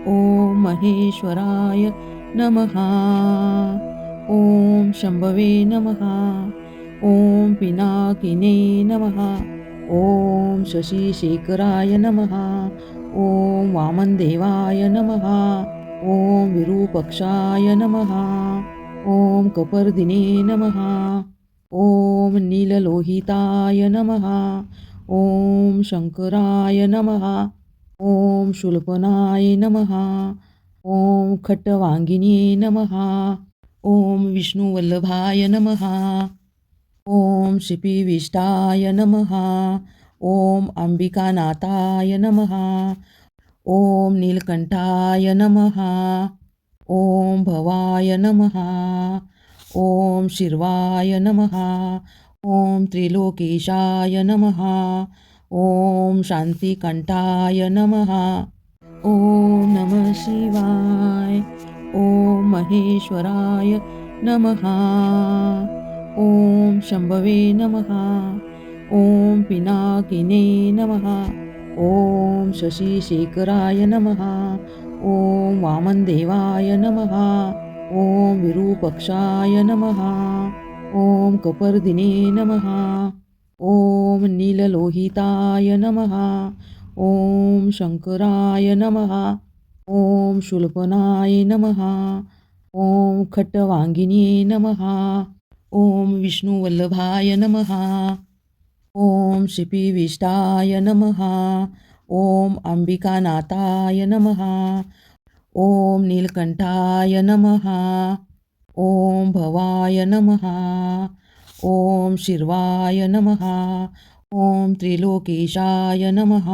Speaker 1: ॐ महेश्वराय नमः. ॐ शंभवे नमः. ॐ पिनाकिने नमः. ॐ शशिशेखराय नमः. ॐ वामनदेवाय नमः. ॐ विरूपक्षाय नमः. ॐ कपर्दिने नमः. ॐ नीललोहिताय नमः. ॐ शंकराय नमः. ॐ शूलपनाय नमः. ॐ खट्टवांगिने नमः. ॐ विष्णुवल्लभाय नमः. ॐ शिपिविष्टाय नमः. ॐ अंबिकानाथाय नमः. ॐ नीलकंठाय नमः. ॐ भवाय नमः. ॐ शिर्वाय नमः. ॐ त्रिलोकेशाय नमः. ॐ शांतिकंठाय नमः. ॐ नमः शिवाय. ॐ महेश्वराय नमः. ॐ शंभवे नमः. ॐ पिनाकिने नमः. ॐ शशिशेखराय नमः. ॐ वामनदेवाय नमः. ॐ विरूपक्षाय नमः. ॐ कपर्दिने नमः. ॐ नीललोहिताय नमः. ॐ शंकराय नमः. ॐ शूलपनाय नमः. ॐ खट्टवांगिने नमः. ॐ विष्णुवल्लभाय नमः. ॐ शिपिविष्टाय नमः. ॐ अंबिकानाथाय नमः. ॐ नीलकंठाय नमः. ॐ भवाय नमः. ॐ शिर्वाय नमः. ॐ त्रिलोकेशाय नमः.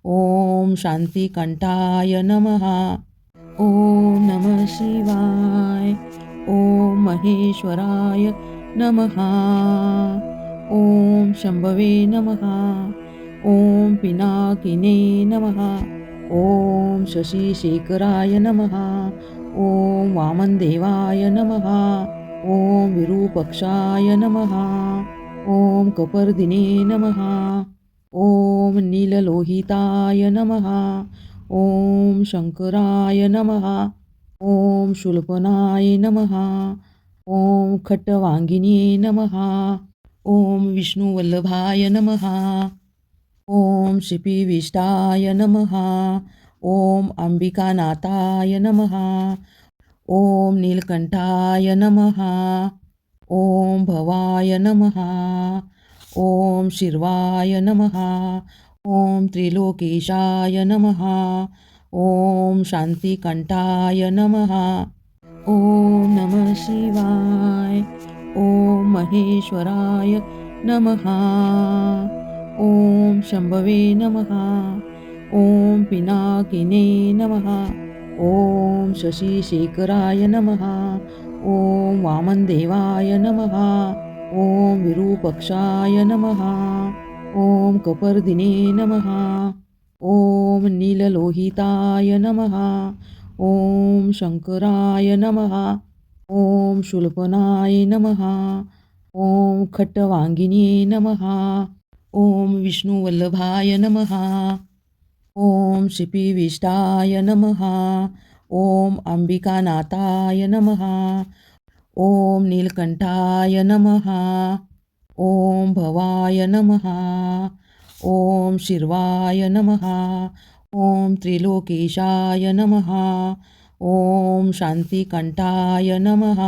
Speaker 1: ॐ शांतिकंठाय नमः. ॐ नमः शिवाय. ॐ महेश्वराय नमः. ॐ शंभवे नमः. ॐ पिनाकिने नमः. ॐ शशिशेखराय नमः. ॐ वामनदेवाय नमः. ॐ विरूपक्षाय नमः. ॐ कपर्दिने नमः. ॐ नीललोहिताय नमः. ॐ शंकराय नमः. ॐ शूलपनाय नमः. ॐ खट्टवांगिने नमः. ॐ विष्णुवल्लभाय नमः. ॐ शिपिविष्टाय नमः. ॐ अंबिकानाथाय नमः. ॐ नीलकंठाय नमः. ॐ भवाय नमः. ॐ शिर्वाय नमः. ॐ त्रिलोकेशाय नमः. ॐ शांतिकंठाय नमः. ॐ नमः शिवाय. ॐ महेश्वराय नमः. ॐ शंभवे नमः. ॐ पिनाकिने नमः. ॐ शशिशेखराय नमः. ॐ वामनदेवाय नमः. ॐ विरूपक्षाय नमः. ॐ कपर्दिने नमः. ॐ नीललोहिताय नमः. ॐ शंकराय नमः. ॐ शूलपनाय नमः. ॐ खट्टवांगिने नमः. ॐ विष्णुवल्लभाय नमः. ॐ शिपिविष्टाय नमः. ॐ अंबिकानाथाय नमः. ॐ नीलकंठाय नमः. ॐ भवाय नमः. ॐ शिर्वाय नमः. ॐ त्रिलोकेशाय नमः. ॐ शांतिकंठाय नमः.